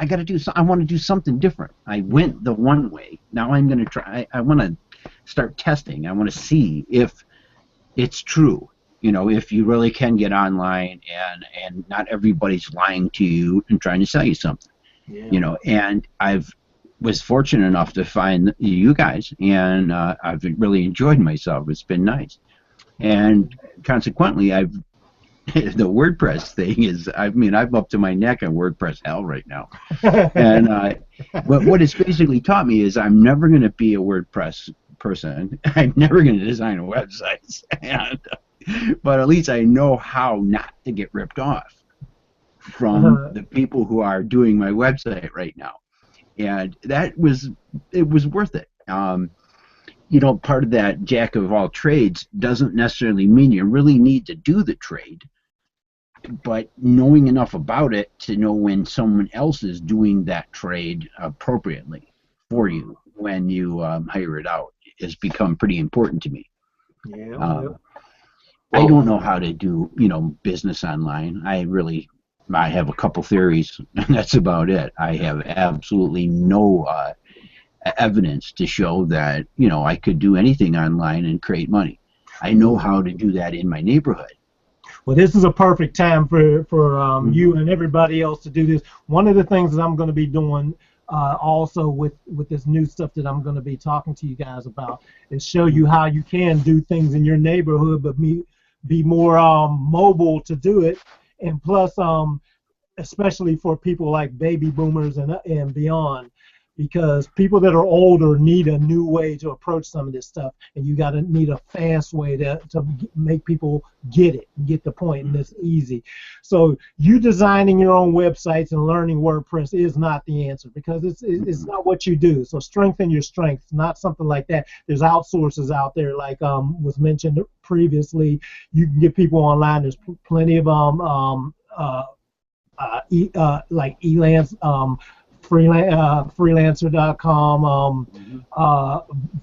E: got to do. I want to do something different. I went the one way. Now I'm going to try. I want to start testing. I want to see if it's true. If you really can get online and not everybody's lying to you and trying to sell you something. And I've was fortunate enough to find you guys, and I've really enjoyed myself. It's been nice, and consequently, the WordPress thing is, I'm up to my neck on WordPress hell right now, and what it's basically taught me is I'm never going to be a WordPress person. I'm never going to design a website, but at least I know how not to get ripped off from the people who are doing my website right now. And it was worth it. Part of that jack of all trades doesn't necessarily mean you really need to do the trade, but knowing enough about it to know when someone else is doing that trade appropriately for you when you hire it out has become pretty important to me. I don't know how to do business online. I have a couple theories, and that's about it. I have absolutely no evidence to show that I could do anything online and create money. I know how to do that in my neighborhood.
B: Well, this is a perfect time for you and everybody else to do this. One of the things that I'm going to be doing also with this new stuff that I'm going to be talking to you guys about is show you how you can do things in your neighborhood, but be more mobile to do it. And plus, especially for people like baby boomers and beyond, because people that are older need a new way to approach some of this stuff, and you need a fast way to make people get the point, and it's easy. So you designing your own websites and learning WordPress is not the answer, because it's not what you do. So strengthen your strengths, not something like that. There's outsources out there, like was mentioned previously. You can get people online. There's plenty of like Elance, freelancer.com,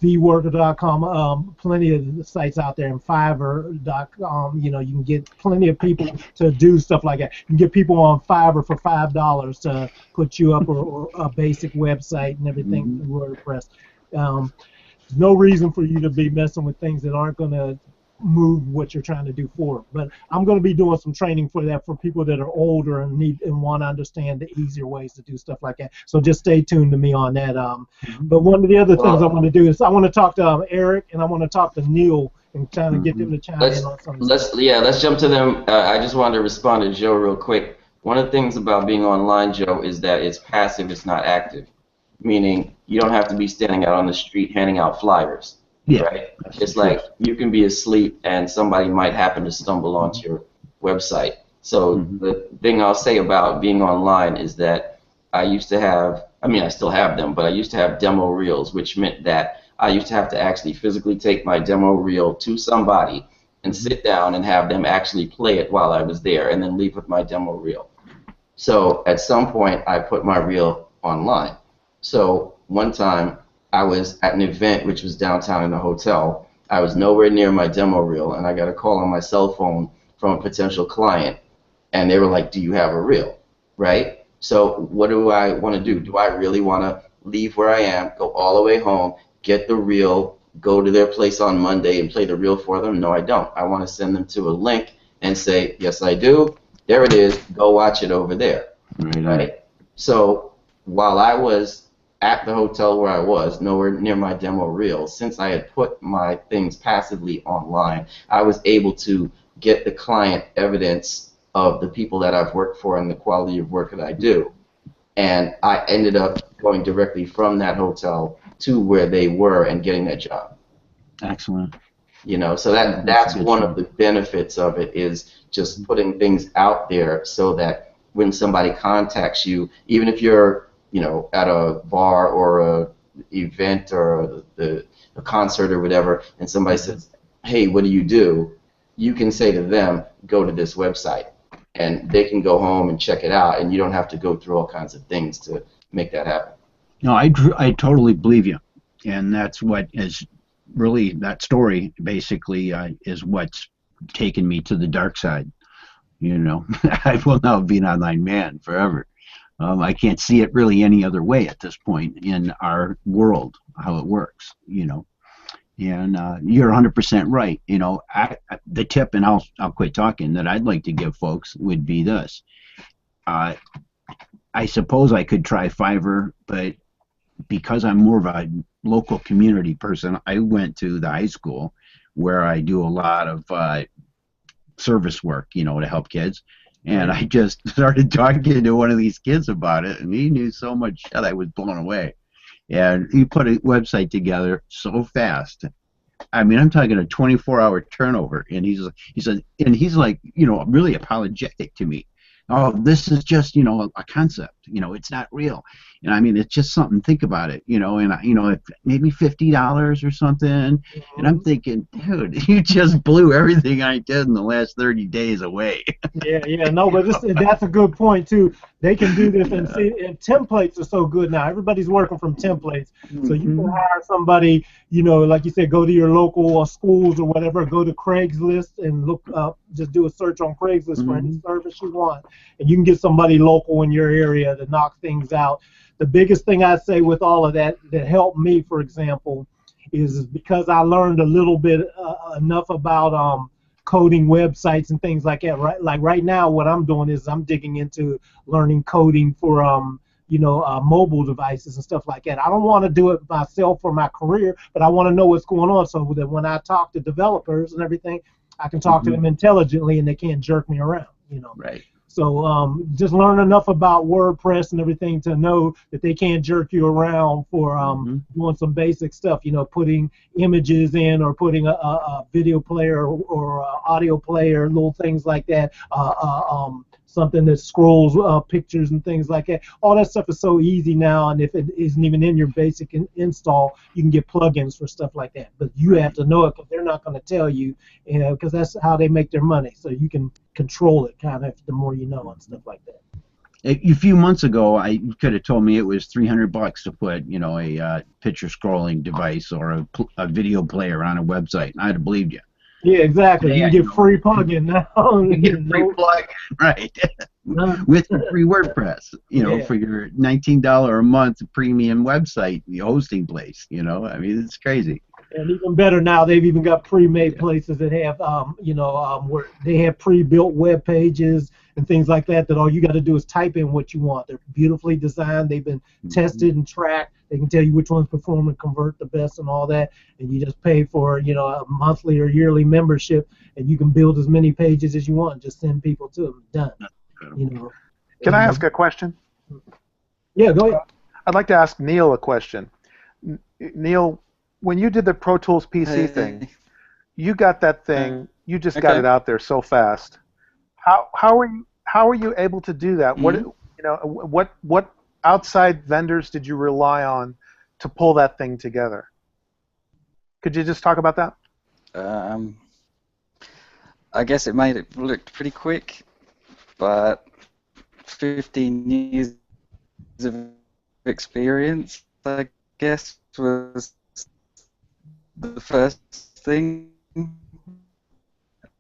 B: vworker.com, plenty of sites out there, and Fiverr.com. You can get plenty of people to do stuff like that. You can get people on Fiverr for $5 to put you up or a basic website and everything through WordPress. There's no reason for you to be messing with things that aren't going to move what you're trying to do forward. But I'm going to be doing some training for that for people that are older and want to understand the easier ways to do stuff like that. So just stay tuned to me on that. But one of the other things I want to do is I want to talk to Eric, and I want to talk to Neil and try to get them to chime in on something.
D: Let's jump to them. I just wanted to respond to Joe real quick. One of the things about being online, Joe, is that it's passive, it's not active, meaning you don't have to be standing out on the street handing out flyers. Yeah, right? It's like you can be asleep and somebody might happen to stumble onto your website. So the thing I'll say about being online is that I used to have, I still have them, but I used to have demo reels, which meant that I used to have to actually physically take my demo reel to somebody and sit down and have them actually play it while I was there and then leave with my demo reel. So at some point I put my reel online. So one time I was at an event which was downtown in a hotel. I was nowhere near my demo reel, and I got a call on my cell phone from a potential client, and they were like, do you have a reel, right? So what do I want to do? Do I really want to leave where I am, go all the way home, get the reel, go to their place on Monday and play the reel for them? No, I don't. I want to send them to a link and say, yes, I do. There it is. Go watch it over there, right? So while I was at the hotel where I was, nowhere near my demo reel, since I had put my things passively online, I was able to get the client evidence of the people that I've worked for and the quality of work that I do. And I ended up going directly from that hotel to where they were and getting that job.
E: Excellent.
D: You know, so that's one of the benefits of it, is just putting things out there so that when somebody contacts you, even if you're, you know, at a bar or a event or a concert or whatever, and somebody says, hey, what do? You can say to them, go to this website, and they can go home and check it out, and you don't have to go through all kinds of things to make that happen.
E: No, I totally believe you, and that's what is really, that story basically is what's taken me to the dark side. You know, I will now be an online man forever. I can't see it really any other way at this point in our world, how it works, you know. And you're 100% right. You know, the tip, and I'll quit talking, that I'd like to give folks would be this. I suppose I could try Fiverr, but because I'm more of a local community person, I went to the high school where I do a lot of service work, you know, to help kids. And I just started talking to one of these kids about it, and he knew so much shit, I was blown away. And he put a website together so fast. I mean, I'm talking a 24-hour turnover, and he's like, you know, really apologetic to me. Oh, this is just, you know, a concept. You know, it's not real. And I mean, it's just something. Think about it. You know, and you know, maybe $50 or something. And I'm thinking, dude, you just blew everything I did in the last 30 days away.
B: Yeah, no, but that's a good point too. They can do this, and see, and templates are so good now. Everybody's working from templates, so you can hire somebody. You know, like you said, go to your local schools or whatever. Go to Craigslist and look up. Just do a search on Craigslist for any service you want, and you can get somebody local in your area to knock things out. The biggest thing I say with all of that helped me, for example, is because I learned a little bit enough about coding websites and things like that. Right, like right now, what I'm doing is I'm digging into learning coding for mobile devices and stuff like that. I don't want to do it myself for my career, but I want to know what's going on so that when I talk to developers and everything, I can talk to them intelligently and they can't jerk me around. You know.
E: Right.
B: So just learn enough about WordPress and everything to know that they can't jerk you around for doing some basic stuff, you know, putting images in or putting a video player or audio player, little things like that, something that scrolls pictures and things like that. All that stuff is so easy now, and if it isn't even in your basic install, you can get plugins for stuff like that. But you have to know it, because they're not going to tell you, because that's how they make their money. So you can control it kind of the more you know and stuff like that.
E: A few months ago, I could have told me it was $300 to put, you know, a picture scrolling device or a video player on a website, and I'd have believed you.
B: Yeah, exactly. You can get free plugin now.
E: You get a free plugin, right? With the free WordPress, you know, for your $19 a month premium website, the hosting place. You know, I mean, it's crazy.
B: And even better now, they've even got pre-made places that have, where they have pre-built web pages and things like that. That all you got to do is type in what you want. They're beautifully designed. They've been tested and tracked. They can tell you which ones perform and convert the best and all that. And you just pay for, you know, a monthly or yearly membership, and you can build as many pages as you want. And just send people to them. Done. You know.
C: Can I ask a question?
B: Yeah, go ahead.
C: I'd like to ask Neil a question. Neil, when you did the Pro Tools PC thing, you got that thing. You just got it out there so fast. How are you able to do that? What outside vendors did you rely on to pull that thing together? Could you just talk about that?
F: I guess it made it look pretty quick, but 15 years of experience, I guess, was the first thing.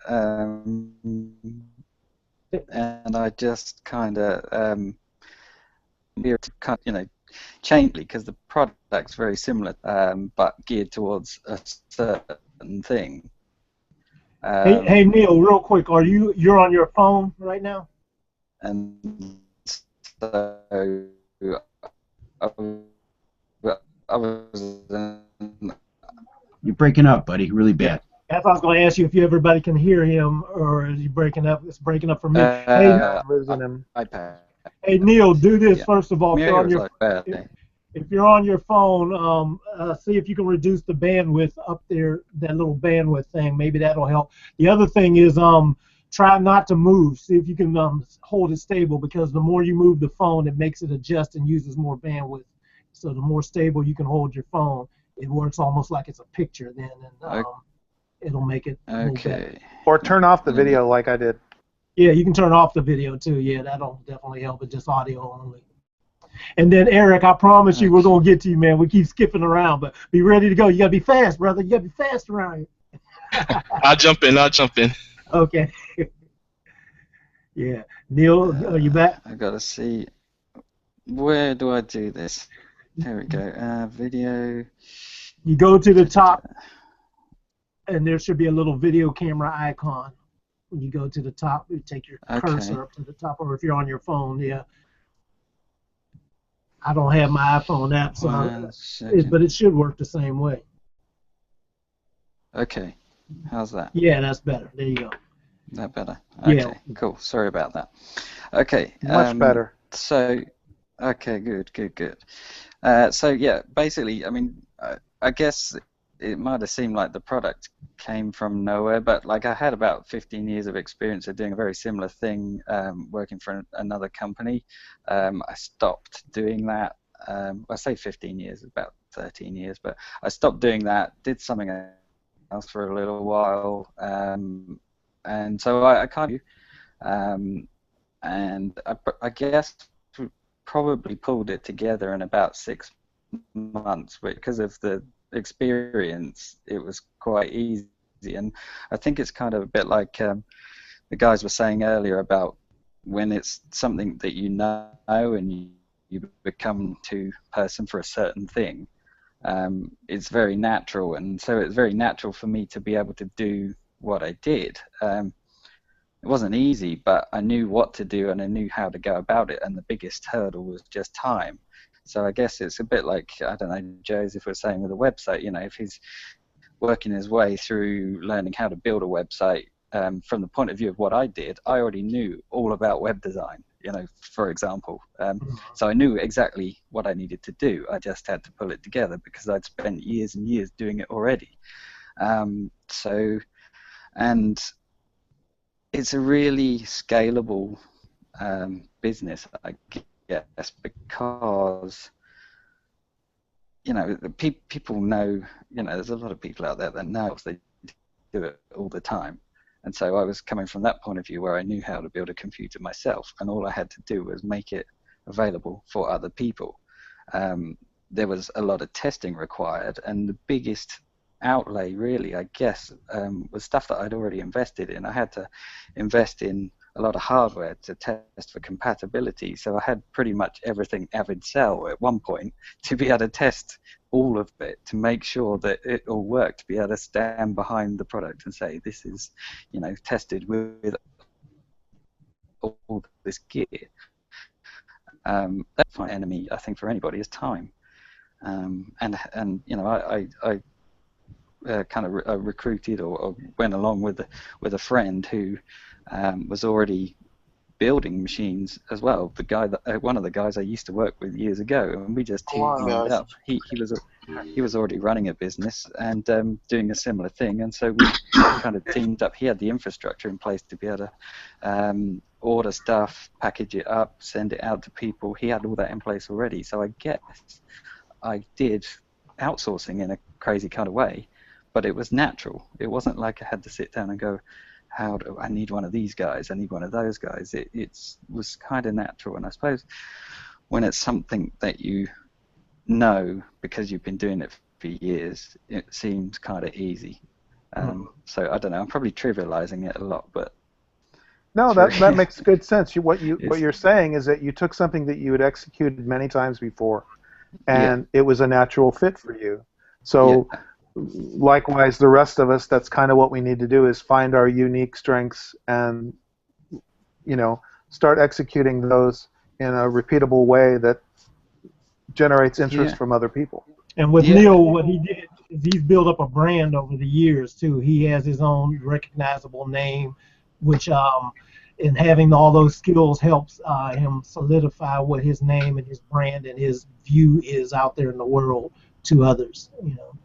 F: And I just kind of changed, because the product's very similar, but geared towards a certain thing.
B: Hey Neil, real quick, you're on your phone right now?
F: And so I was
E: You're breaking up, buddy, really bad.
B: That's why I was going to ask you if everybody can hear him, or is he breaking up? It's breaking up for me.
C: I'm losing him.
F: iPad.
B: Hey, Neil, do this
F: Yeah.
B: first of all. If
F: Yeah,
B: you're on
F: it was
B: your
F: like bad.
B: if you're on your phone, see if you can reduce the bandwidth up there, that little bandwidth thing. Maybe that'll help. The other thing is try not to move. See if you can hold it stable, because the more you move the phone, it makes it adjust and uses more bandwidth. So the more stable you can hold your phone, it works almost like it's a picture then, and it'll make it move better.
C: Or turn off the video like I did.
B: Yeah, you can turn off the video too. Yeah, that'll definitely help. It's just audio only. And then Eric, I promise you, we're gonna get to you, man. We keep skipping around, but be ready to go. You gotta be fast, brother. You gotta be fast around here.
G: I'll jump in.
B: Okay. Yeah, Neil, are you back?
F: I gotta see. Where do I do this? Here we go. Video.
B: You go to the top, and there should be a little video camera icon. When you go to the top, you take your cursor up to the top, or if you're on your phone, yeah. I don't have my iPhone app, so but it should work the same way.
F: Okay, how's that?
B: Yeah, that's better. There you go.
F: That better? Okay,
B: Yeah.
F: cool. Sorry about that. Okay.
C: Much better.
F: So, okay, good. So yeah, basically, I mean, I guess it might have seemed like the product came from nowhere, but like I had about 15 years of experience of doing a very similar thing, working for another company. I stopped doing that. I say 15 years, about 13 years, but I stopped doing that, did something else for a little while, and so I kind of, and I guess probably pulled it together in about 6 months, but because of the experience, it was quite easy. And I think it's kind of a bit like the guys were saying earlier about when it's something that you know and you become to person for a certain thing. It's very natural, and so it's very natural for me to be able to do what I did. It wasn't easy, but I knew what to do and I knew how to go about it, and the biggest hurdle was just time. So I guess it's a bit like, I don't know, Joseph was saying with a website, you know, if he's working his way through learning how to build a website, from the point of view of what I did, I already knew all about web design, you know, for example. So I knew exactly what I needed to do. I just had to pull it together because I'd spent years and years doing it already. And it's a really scalable business, I guess, because, you know, people know, you know, there's a lot of people out there that know they do it all the time. And so I was coming from that point of view where I knew how to build a computer myself, and all I had to do was make it available for other people. There was a lot of testing required, and the biggest outlay really, I guess, was stuff that I'd already invested in. I had to invest in a lot of hardware to test for compatibility, so I had pretty much everything Avid sell at one point to be able to test all of it, to make sure that it all worked, to be able to stand behind the product and say this is, you know, tested with all this gear. That's my enemy, I think, for anybody, is time. And you know, I kind of recruited or went along with a friend who was already building machines as well. The guy that one of the guys I used to work with years ago, and we just teamed up. He was already running a business and doing a similar thing, and so we kind of teamed up. He had the infrastructure in place to be able to order stuff, package it up, send it out to people. He had all that in place already. So I guess I did outsourcing in a crazy kind of way, but it was natural. It wasn't like I had to sit down and go, how do I need one of these guys, I need one of those guys. It was kind of natural. And I suppose when it's something that you know because you've been doing it for years, it seems kind of easy. So I don't know, I'm probably trivializing it a lot, but
C: no, that makes good sense. What you're saying is that you took something that you had executed many times before, and it was a natural fit for you. So likewise, the rest of us, that's kind of what we need to do, is find our unique strengths and, you know, start executing those in a repeatable way that generates interest
F: Yeah.
C: from other people.
B: And with
F: Yeah.
B: Neil, what he did is he's built up a brand over the years too. He has his own recognizable name, which in having all those skills helps him solidify what his name and his brand and his view is out there in the world to others. You know.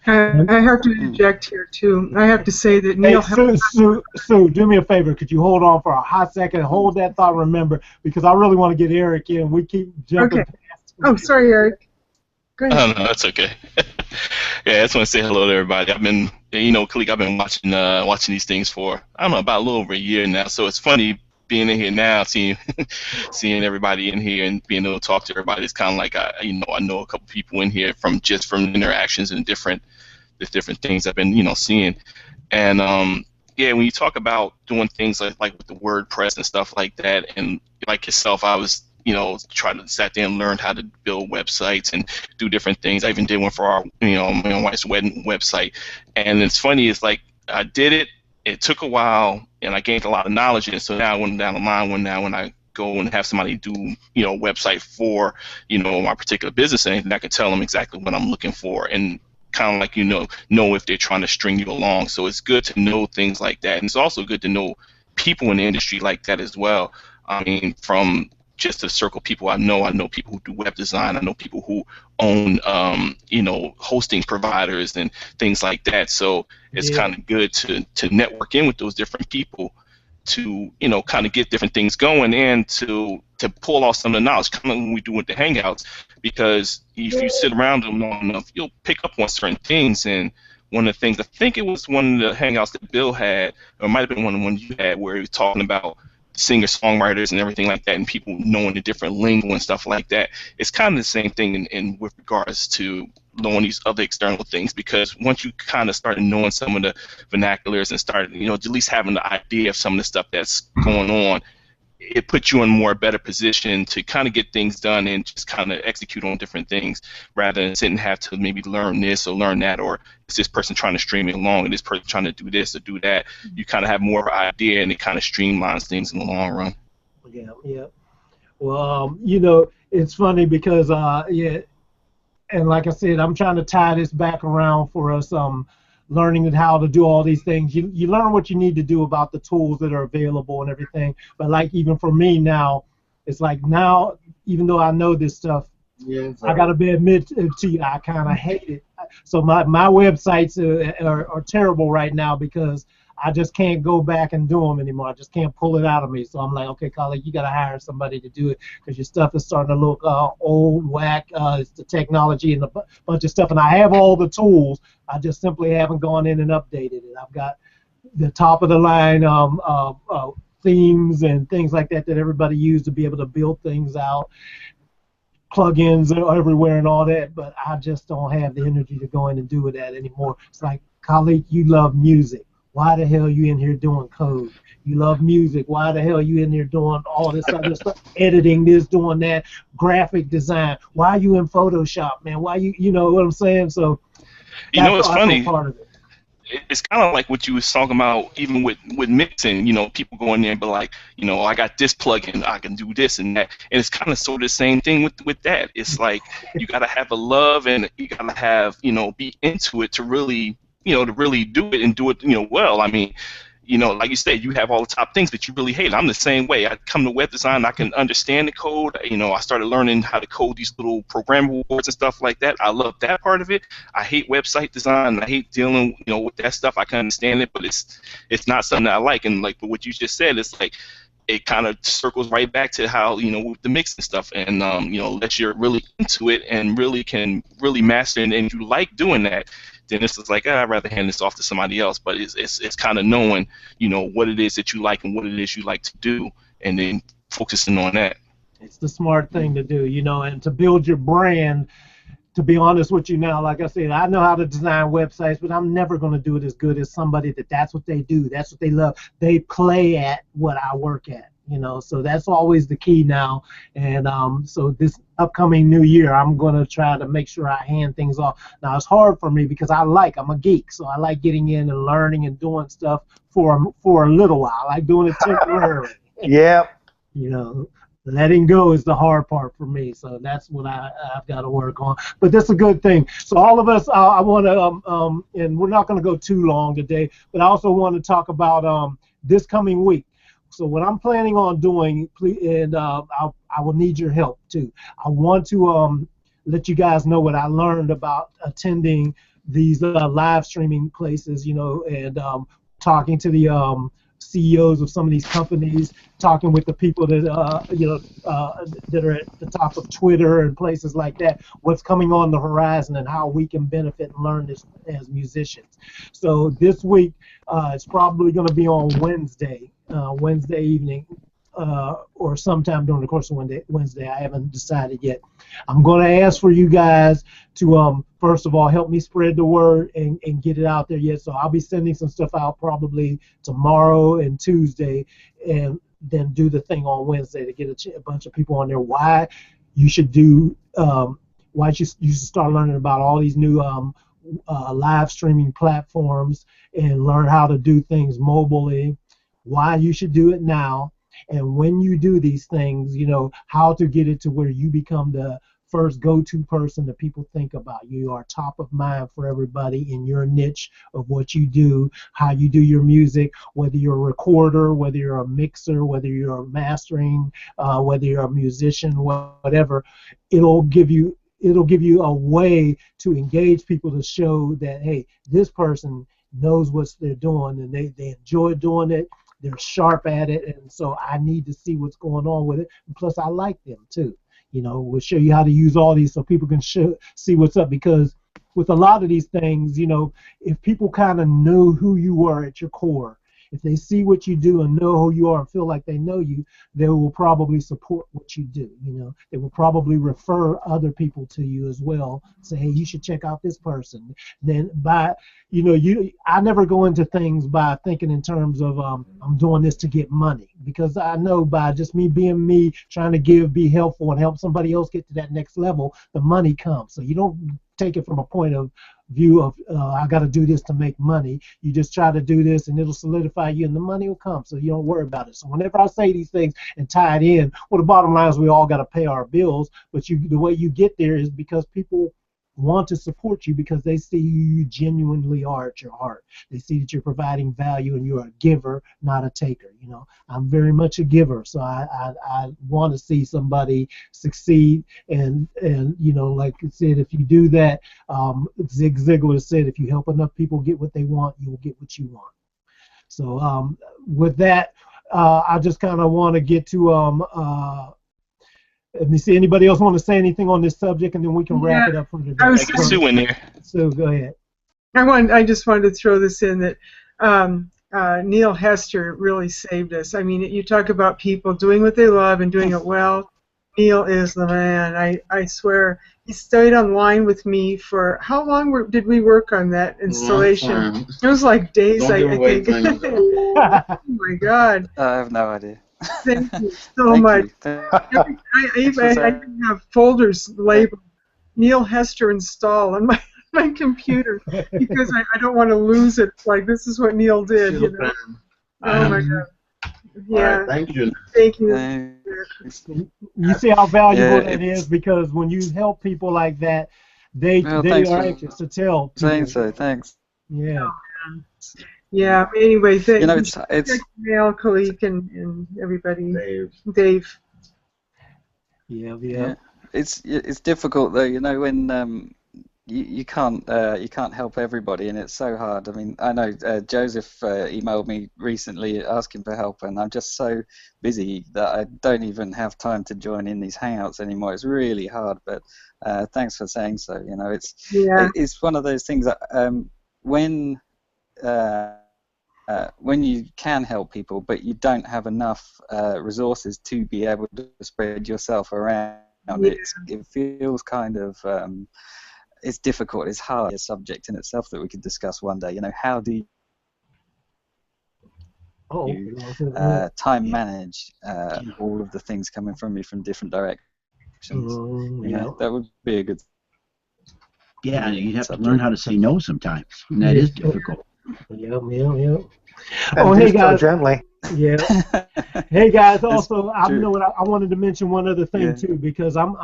G: I have to interject here too. I have to say that
B: Hey,
G: Neil.
B: Sue, do me a favor. Could you hold on for a hot second? Hold that thought. Remember, because I really want to get Eric in. We keep jumping
G: Okay.
B: past.
G: Oh, sorry, Eric. Go ahead.
H: Oh, no, that's okay. Yeah, I just want to say hello to everybody. I've been, Khaliq, I've been watching these things for, I don't know, about a little over a year now. So it's funny being in here now, seeing everybody in here and being able to talk to everybody. It's kind of like I know a couple people in here from interactions and the different things I've been, seeing. And yeah, when you talk about doing things like with the WordPress and stuff like that, and like yourself, I was trying to sat there and learned how to build websites and do different things. I even did one for our, my wife's wedding website. And it's funny, it's like I did it. It took a while, and I gained a lot of knowledge. And so now, when down the line, when I go and have somebody do, a website for, my particular business, and I can tell them exactly what I'm looking for, and kind of like know if they're trying to string you along. So it's good to know things like that, and it's also good to know people in the industry like that as well. I mean, from just the circle of people I know people who do web design. I know people who own, hosting providers and things like that. So it's kind of good to network in with those different people to, kind of get different things going and to pull off some of the knowledge, kind of when we do with the Hangouts, because if you sit around them long enough, you'll pick up on certain things. And one of the things, I think it was one of the Hangouts that Bill had, or it might have been one of the ones you had, where he was talking about singer-songwriters and everything like that, and people knowing the different lingo and stuff like that. It's kind of the same thing in with regards to knowing these other external things, because once you kind of start knowing some of the vernaculars and start, at least having the idea of some of the stuff that's going on, it puts you in more better position to kind of get things done and just kind of execute on different things, rather than sit and have to maybe learn this or learn that, or is this person trying to stream it along and this person trying to do this or do that. You kind of have more of an idea, and it kind of streamlines things in the long run.
B: Yeah. Well, it's funny because and like I said, I'm trying to tie this back around for us. Learning how to do all these things. You learn what you need to do about the tools that are available and everything. But like even for me now, it's like now, even though I know this stuff, I got to admit to you, I kind of hate it. So my websites are terrible right now because I just can't go back and do them anymore. I just can't pull it out of me. So I'm like, okay, Khaliq, you got to hire somebody to do it because your stuff is starting to look old, whack. It's the technology and a bunch of stuff. And I have all the tools. I just simply haven't gone in and updated it. I've got the top of the line themes and things like that everybody uses to be able to build things out. Plugins are everywhere and all that, but I just don't have the energy to go in and do that anymore. It's like, Khaliq, you love music. Why the hell are you in here doing code? You love music. Why the hell are you in here doing all this other stuff? Editing this, doing that, graphic design. Why are you in Photoshop, man? Why you know what I'm saying? So
H: It's funny.
B: Part of it.
H: It's kind of like what you was talking about, even with mixing. People go in there and be like, I got this plugin, I can do this and that, and it's kind of sort of the same thing with that. It's like you gotta have a love, and you gotta have, be into it to really, to really do it and do it, well. I mean, like you said, you have all the top things, but you really hate it. I'm the same way. I come to web design, I can understand the code. I started learning how to code these little programmable words and stuff like that. I love that part of it. I hate website design. I hate dealing, with that stuff. I can understand it, but it's not something that I like. And like, but what you just said, it's like it kind of circles right back to how, with the mix and stuff. And unless you're really into it and really can really master it, and you like doing that, then it's just like, I'd rather hand this off to somebody else. But it's kind of knowing, what it is that you like and what it is you like to do, and then focusing on that.
B: It's the smart thing to do, and to build your brand. To be honest with you now, like I said, I know how to design websites, but I'm never going to do it as good as somebody that's what they do. That's what they love. They play at what I work at, so that's always the key now. And so this upcoming new year, I'm going to try to make sure I hand things off. Now, it's hard for me because I'm a geek, so I like getting in and learning and doing stuff for a little while. I like doing it temporarily.
C: Yeah.
B: letting go is the hard part for me. So that's what I've got to work on. But that's a good thing. So all of us, I want to, and we're not going to go too long today, but I also want to talk about this coming week. So what I'm planning on doing, please, and I will need your help too. I want to let you guys know what I learned about attending these live streaming places, and talking to the CEOs of some of these companies, talking with the people that that are at the top of Twitter and places like that, what's coming on the horizon and how we can benefit and learn this as musicians. So this week it's probably going to be on Wednesday evening, or sometime during the course of Wednesday. I haven't decided yet. I'm going to ask for you guys to first of all help me spread the word and get it out there yet. So I'll be sending some stuff out probably tomorrow and Tuesday, and then do the thing on Wednesday to get a bunch of people on there. Why you should do why you should start learning about all these new live streaming platforms and learn how to do things mobilely. Why you should do it now. And when you do these things, how to get it to where you become the first go-to person that people think about. You are top of mind for everybody in your niche of what you do, how you do your music, whether you're a recorder, whether you're a mixer, whether you're a mastering, whether you're a musician, whatever. It'll give you a way to engage people to show that, hey, this person knows what they're doing and they enjoy doing it. They're sharp at it, and so I need to see what's going on with it. And plus, I like them too. We'll show you how to use all these so people can see what's up. Because with a lot of these things, if people kind of know who you are at your core, if they see what you do and know who you are and feel like they know you, they will probably support what you do. They will probably refer other people to you as well. Say, hey, you should check out this person. Then I never go into things by thinking in terms of I'm doing this to get money, because I know by just me being me, trying to give, be helpful, and help somebody else get to that next level, the money comes. So you don't take it from a point of view of I got to do this to make money. You just try to do this and it'll solidify you and the money will come, so you don't worry about it. So whenever I say these things and tie it in, well, the bottom line is we all got to pay our bills, but the way you get there is because people want to support you because they see who you genuinely are at your heart. They see that you're providing value and you're a giver, not a taker. I'm very much a giver, so I want to see somebody succeed. And like I said, if you do that, Zig Ziglar said, if you help enough people get what they want, you will get what you want. So with that, I just kind of want to get to let me see. Anybody else want to say anything on this subject, and then we can wrap it up for today.
H: Sue in there.
B: So go ahead.
G: I just wanted to throw this in that Neil Hester really saved us. I mean, you talk about people doing what they love and doing it well. Neil is the man. I swear. He stayed online with me for how long did we work on that installation? It was like days, I think. Oh my God.
F: I have no idea.
G: Thank you so much. I even have folders labeled Neil Hester install on my computer because I don't want to lose it. It's like, this is what Neil did. Oh my God. Yeah.
A: Right, thank you.
G: Thank you.
B: You see how valuable that is, because when you help people like that, they are anxious to tell people.
F: Saying so. Thanks.
B: Yeah.
G: Yeah. Anyway,
F: it's
G: Neil, Khaliq, and everybody. Dave.
B: Yeah.
F: It's difficult though, when you can't help everybody, and it's so hard. I mean, I know Joseph emailed me recently asking for help, and I'm just so busy that I don't even have time to join in these hangouts anymore. It's really hard, but thanks for saying so. It's one of those things that when you can help people, but you don't have enough resources to be able to spread yourself around, it feels kind of it's difficult. It's hard. A subject in itself that we could discuss one day. How do you time manage all of the things coming from you from different directions? That would be a good.
E: Yeah, you have to learn how to say no sometimes, and that is difficult.
B: Yeah.
C: And hey guys, gently.
B: Yeah. Hey guys,
F: It's
B: also I
F: true.
B: know what I wanted to mention one other thing
F: Yeah.
B: too, because I'm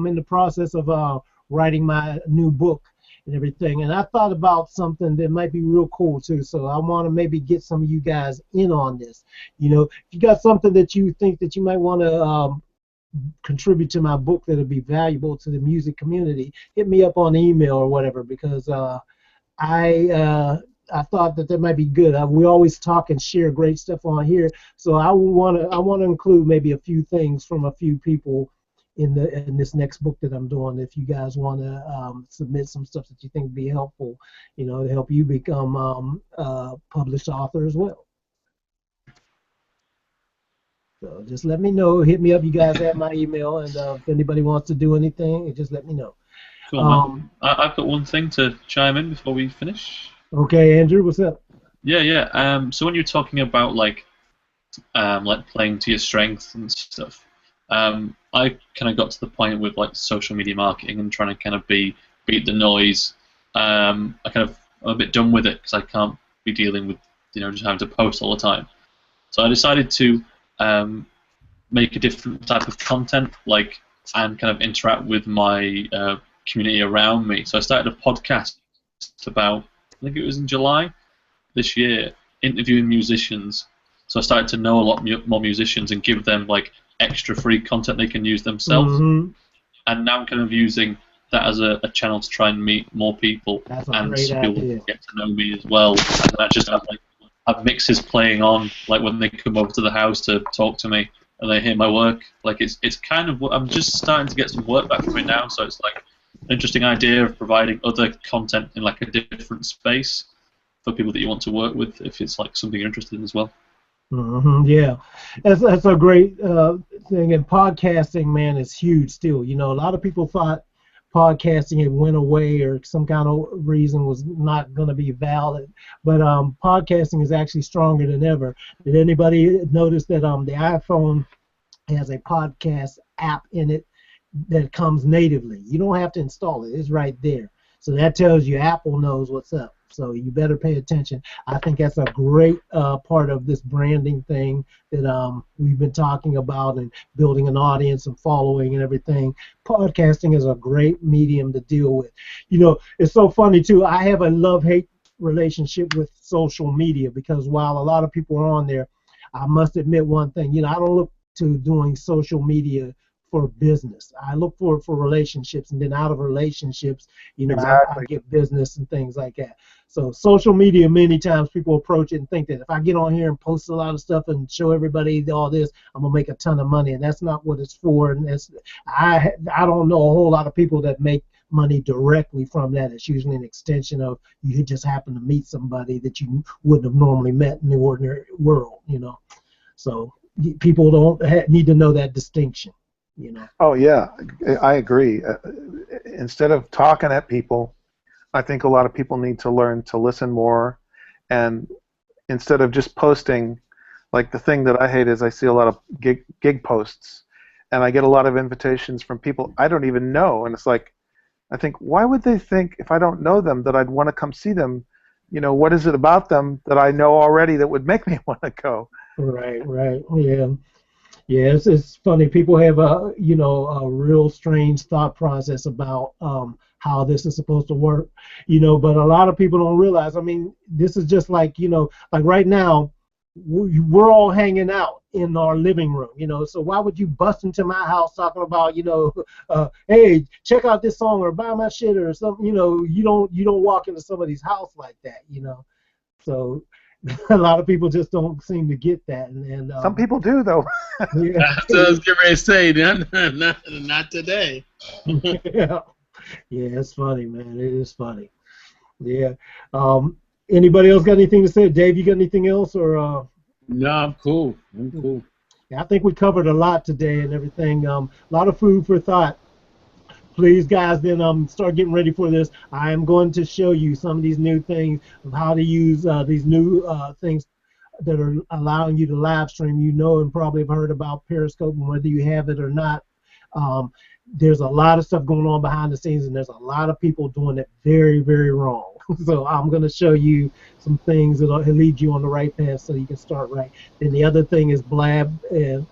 B: in the process of writing my new book and everything, and I thought about something that might be real cool too. So I want to maybe get some of you guys in on this. You know, if you got something that you think that you might want to contribute to my book that'll be valuable to the music community, hit me up on email or whatever, because I I thought that might be good. We always talk and share great stuff on here, so I want to include maybe a few things from a few people in this next book that I'm doing. If you guys want to submit some stuff that you think would be helpful, you know, to help you become a published author as well. So just let me know. Hit me up. You guys have my email, and if anybody wants to do anything, just let me know.
I: Cool, man. I've got one thing to chime in before we finish.
B: Okay, Andrew, what's up?
I: Yeah. So when you're talking about like playing to your strengths and stuff, I kind of got to the point with like social media marketing and trying to kind of beat the noise. I'm a bit done with it because I can't be dealing with just having to post all the time. So I decided to make a different type of content, and kind of interact with my community around me. So I started a podcast about, I think it was in July this year, interviewing musicians. So I started to know a lot more musicians and give them like extra free content they can use themselves.
B: Mm-hmm.
I: And now I'm kind of using that as a channel to try and meet more people and people get to know me as well. And I just have mixes playing on like when they come over to the house to talk to me and they hear my work. Like it's kind of, I'm just starting to get some work back from it now. So it's like an interesting idea of providing other content in like a different space for people that you want to work with if it's like something you're interested in as well.
B: Mm-hmm, yeah, that's a great thing. And podcasting, man, is huge still. You know, a lot of people thought podcasting had went away or some kind of reason was not going to be valid, but podcasting is actually stronger than ever. Did anybody notice that the iPhone has a podcast app in it that comes natively? You don't have to install it. It's right there. So that tells you Apple knows what's up. So you better pay attention. I think that's a great part of this branding thing that we've been talking about and building an audience and following and everything. Podcasting is a great medium to deal with. You know, it's so funny too. I have a love-hate relationship with social media because while a lot of people are on there, I must admit one thing. You know, I don't look to doing social media for business. I look for relationships, and then out of relationships, you know,
C: Exactly.
B: I get business and things like that. So social media, many times people approach it and think that if I get on here and post a lot of stuff and show everybody all this, I'm gonna make a ton of money, and that's not what it's for. And I don't know a whole lot of people that make money directly from that. It's usually an extension of you just happen to meet somebody that you wouldn't have normally met in the ordinary world, you know. So people don't need to know that distinction. You know.
C: Oh yeah, I agree. Instead of talking at people, I think a lot of people need to learn to listen more, and instead of just posting, like the thing that I hate is I see a lot of gig posts, and I get a lot of invitations from people I don't even know, and it's like, I think, why would they think if I don't know them that I'd want to come see them? You know, what is it about them that I know already that would make me want to go?
B: Right, yeah. Yeah, it's funny. People have a real strange thought process about how this is supposed to work, but a lot of people don't realize. I mean, this is just like like right now, we're all hanging out in our living room, So why would you bust into my house talking about, hey, check out this song or buy my shit or something? You don't walk into somebody's house like that, So. A lot of people just don't seem to get that, and
C: some people do though.
B: Yeah.
A: That's what I was getting ready to say. Not today.
B: Yeah, it's funny, man. It is funny. Yeah. Anybody else got anything to say? Dave, you got anything else, or?
A: No, I'm cool.
B: Yeah, I think we covered a lot today and everything. A lot of food for thought. Please, guys, then start getting ready for this. I am going to show you some of these new things of how to use these new things that are allowing you to live stream. And probably have heard about Periscope, and whether you have it or not. There's a lot of stuff going on behind the scenes, and there's a lot of people doing it very, very wrong. So I'm going to show you some things that'll lead you on the right path so you can start right. Then the other thing is Blab, and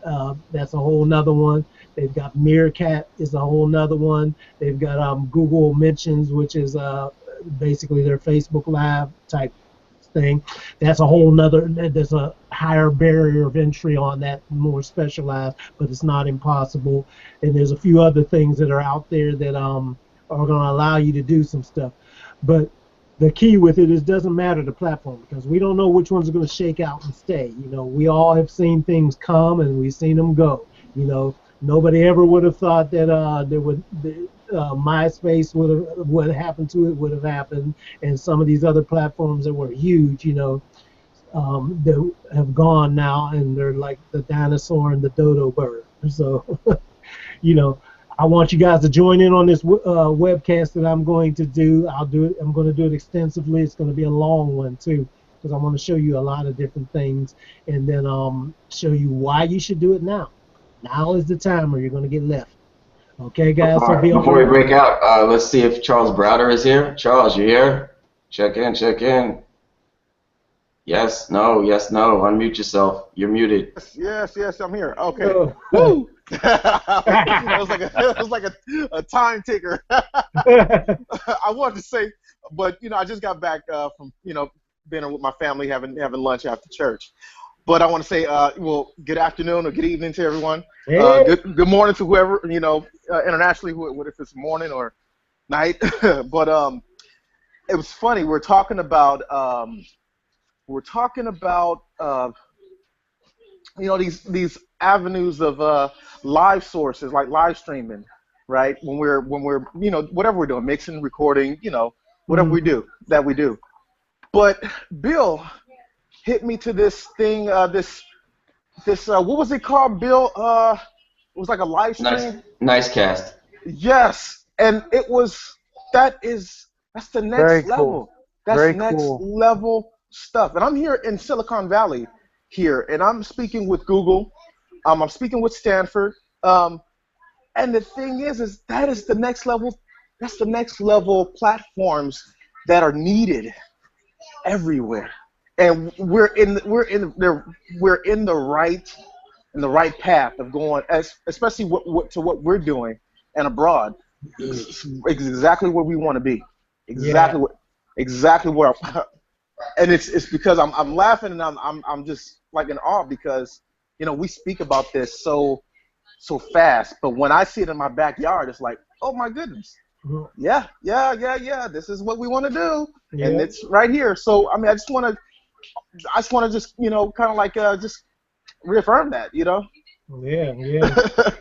B: that's a whole nother one. They've got Meerkat is a whole nother one. They've got Google Mentions, which is basically their Facebook Live type thing. That's a whole nother, there's a higher barrier of entry on that, more specialized, but it's not impossible. And there's a few other things that are out there that are going to allow you to do some stuff. But the key with it is doesn't matter the platform, because we don't know which ones are going to shake out and stay. You know, we all have seen things come and we've seen them go. You know, nobody ever would have thought that MySpace would happen to it would have happened, and some of these other platforms that were huge, you know, that have gone now, and they're like the dinosaur and the dodo bird. So, you know, I want you guys to join in on this webcast that I'm going to do. I'm going to do it extensively. It's going to be a long one too, because I want to show you a lot of different things, and then show you why you should do it now. Now is the time, or you're going to get left. Okay, guys. So
D: before we break out, let's see if Charles Browder is here. Charles, you here? Check in. Check in. Yes. No. Yes. No. Unmute yourself. You're muted.
J: Yes. I'm here. Okay. Woo! it was like a time ticker. I wanted to say, but you know, I just got back from being with my family, having lunch after church. But I want to say, well, good afternoon or good evening to everyone.
B: Hey.
J: Good morning to whoever, internationally, if it's morning or night. But it was funny. We're talking about these avenues of live sources, like live streaming, right? When we're whatever we're doing, mixing, recording, whatever we do. But Bill hit me to this thing, this what was it called, Bill? It was like a live stream.
D: Nice cast.
J: Yes, and that's the next
C: Very
J: level.
C: cool.
J: That's
C: Very
J: next
C: cool.
J: level stuff. And I'm here in Silicon Valley here, and I'm speaking with Google. I'm speaking with Stanford. And the thing is that is the next level. That's the next level platforms that are needed everywhere. And we're in the right path of going, especially what we're doing and abroad. It's exactly where we want to be. Exactly where. And it's because I'm laughing and I'm just like in awe, because we speak about this so fast, but when I see it in my backyard, it's like, oh my goodness. Yeah. This is what we want to do, and it's right here. So I mean, I just want to just kind of like just reaffirm that. Yeah.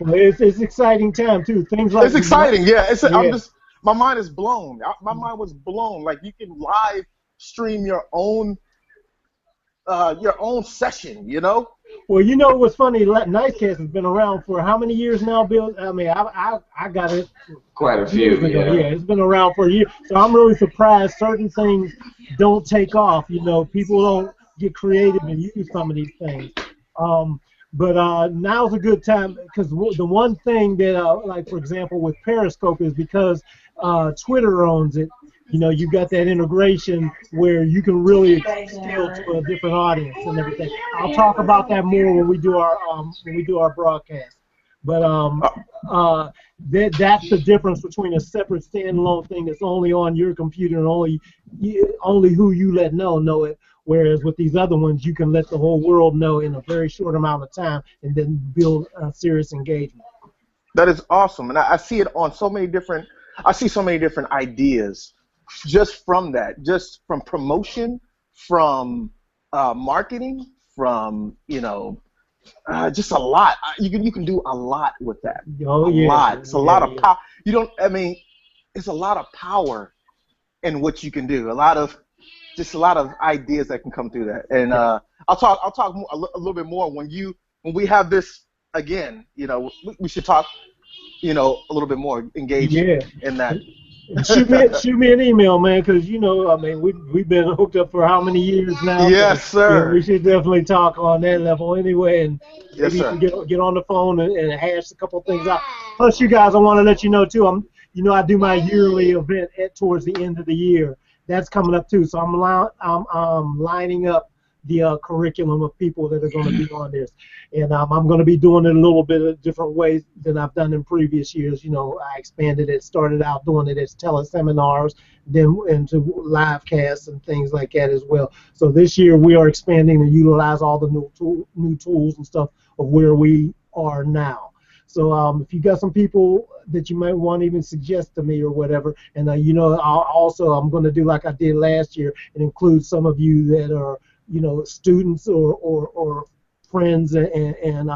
B: Well, it's exciting time too. Things like
J: it's exciting. I'm just, my mind is blown. My mind was blown. Like, you can live stream your own session.
B: Well, what's funny? Nicecast has been around for how many years now, Bill? I mean, I got it
D: quite a few.
B: Yeah, it's been around for a year. So I'm really surprised certain things don't take off. People don't get creative and use some of these things. But now's a good time, because the one thing that, like for example, with Periscope is because Twitter owns it. You've got that integration where you can really scale to a different audience and everything. I'll talk about that more when we do our broadcast. But that's the difference between a separate standalone thing that's only on your computer and only who you let know it. Whereas with these other ones, you can let the whole world know in a very short amount of time and then build a serious engagement.
J: That is awesome, and I see it on so many different. I see so many different ideas just from that, just from promotion, from marketing, from just a lot. You can do a lot with that.
B: Oh,
J: a lot. It's a lot of power. It's a lot of power in what you can do. A lot of ideas that can come through that. And I'll talk a little bit more when we have this again. We should talk a little bit more, engage in that.
B: Shoot me an email, man, because we've been hooked up for how many years now?
J: Yes, sir.
B: We should definitely talk on that level anyway, and
J: yes,
B: maybe
J: sir.
B: you can get on the phone and hash a couple things out. Plus, you guys, I want to let you know too. I do my yearly event towards the end of the year, that's coming up too. So I'm lining up the curriculum of people that are going to be on this, and I'm going to be doing it a little bit of different ways than I've done in previous years. You know, I expanded it, started out doing it as teleseminars, then into live casts and things like that as well. So this year we are expanding to utilize all the new tools and stuff of where we are now. So if you got some people that you might want to even suggest to me or whatever, and you know, I'm going to do like I did last year and include some of you that are, you know, students or friends and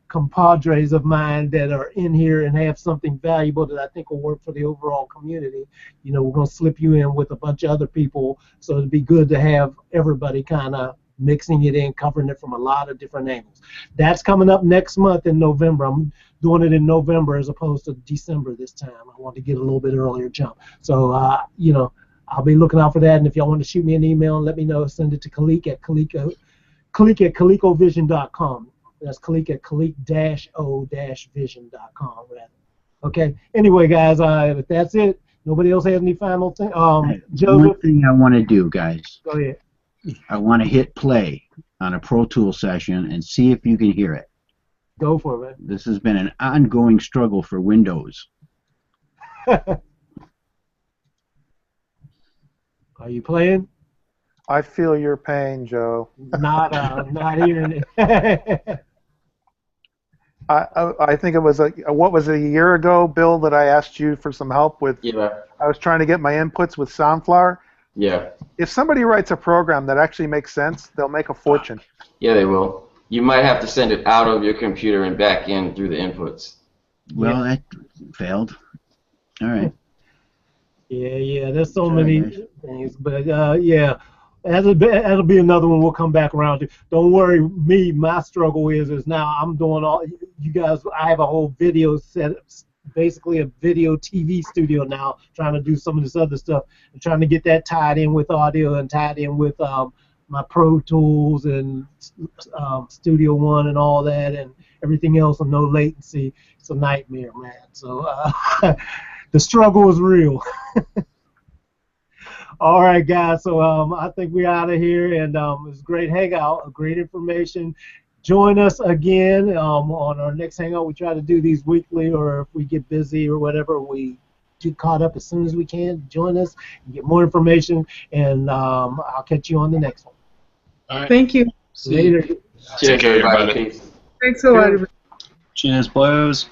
B: compadres of mine that are in here and have something valuable that I think will work for the overall community. You know, we're going to slip you in with a bunch of other people, so it'd be good to have everybody kind of mixing it in, covering it from a lot of different angles. That's coming up next month in November. I'm doing it in November as opposed to December this time. I want to get a little bit earlier jump. So, you know, I'll be looking out for that, and if y'all want to shoot me an email and let me know, send it to Khaliq at Khaliq@Khaliq-O-Vision.com. That's Khaliq at Khaliq-O-Vision.com. Okay. Anyway, guys, if that's it, nobody else has any final thing. Joseph?
E: One thing I want to do, guys.
B: Go ahead.
E: I want to hit play on a Pro Tool session and see if you can hear it.
B: Go for it, man.
E: This has been an ongoing struggle for Windows.
B: Are you playing?
C: I feel your pain, Joe.
B: Not hearing it.
C: I think it was what was it, a year ago, Bill, that I asked you for some help with.
D: Yeah.
C: I was trying to get my inputs with Soundflower.
D: Yeah.
C: If somebody writes a program that actually makes sense, they'll make a fortune.
D: Yeah, they will. You might have to send it out of your computer and back in through the inputs.
E: Well, that failed. All right.
B: Yeah. There's so many things, but yeah, that'll be another one we'll come back around to. Don't worry, my struggle is now I'm doing all you guys. I have a whole video set, basically a video TV studio now, trying to do some of this other stuff and trying to get that tied in with audio and tied in with my Pro Tools and Studio One and all that and everything else and no latency. It's a nightmare, man. So the struggle is real. All right, guys. So I think we're out of here, and it was a great hangout, great information. Join us again on our next hangout. We try to do these weekly, or if we get busy or whatever, we get caught up as soon as we can. Join us and get more information, and I'll catch you on the next one.
A: All right.
G: Thank you.
B: Later.
D: Cheers, everybody. Peace.
G: Thanks a lot.
I: Cheers, boys.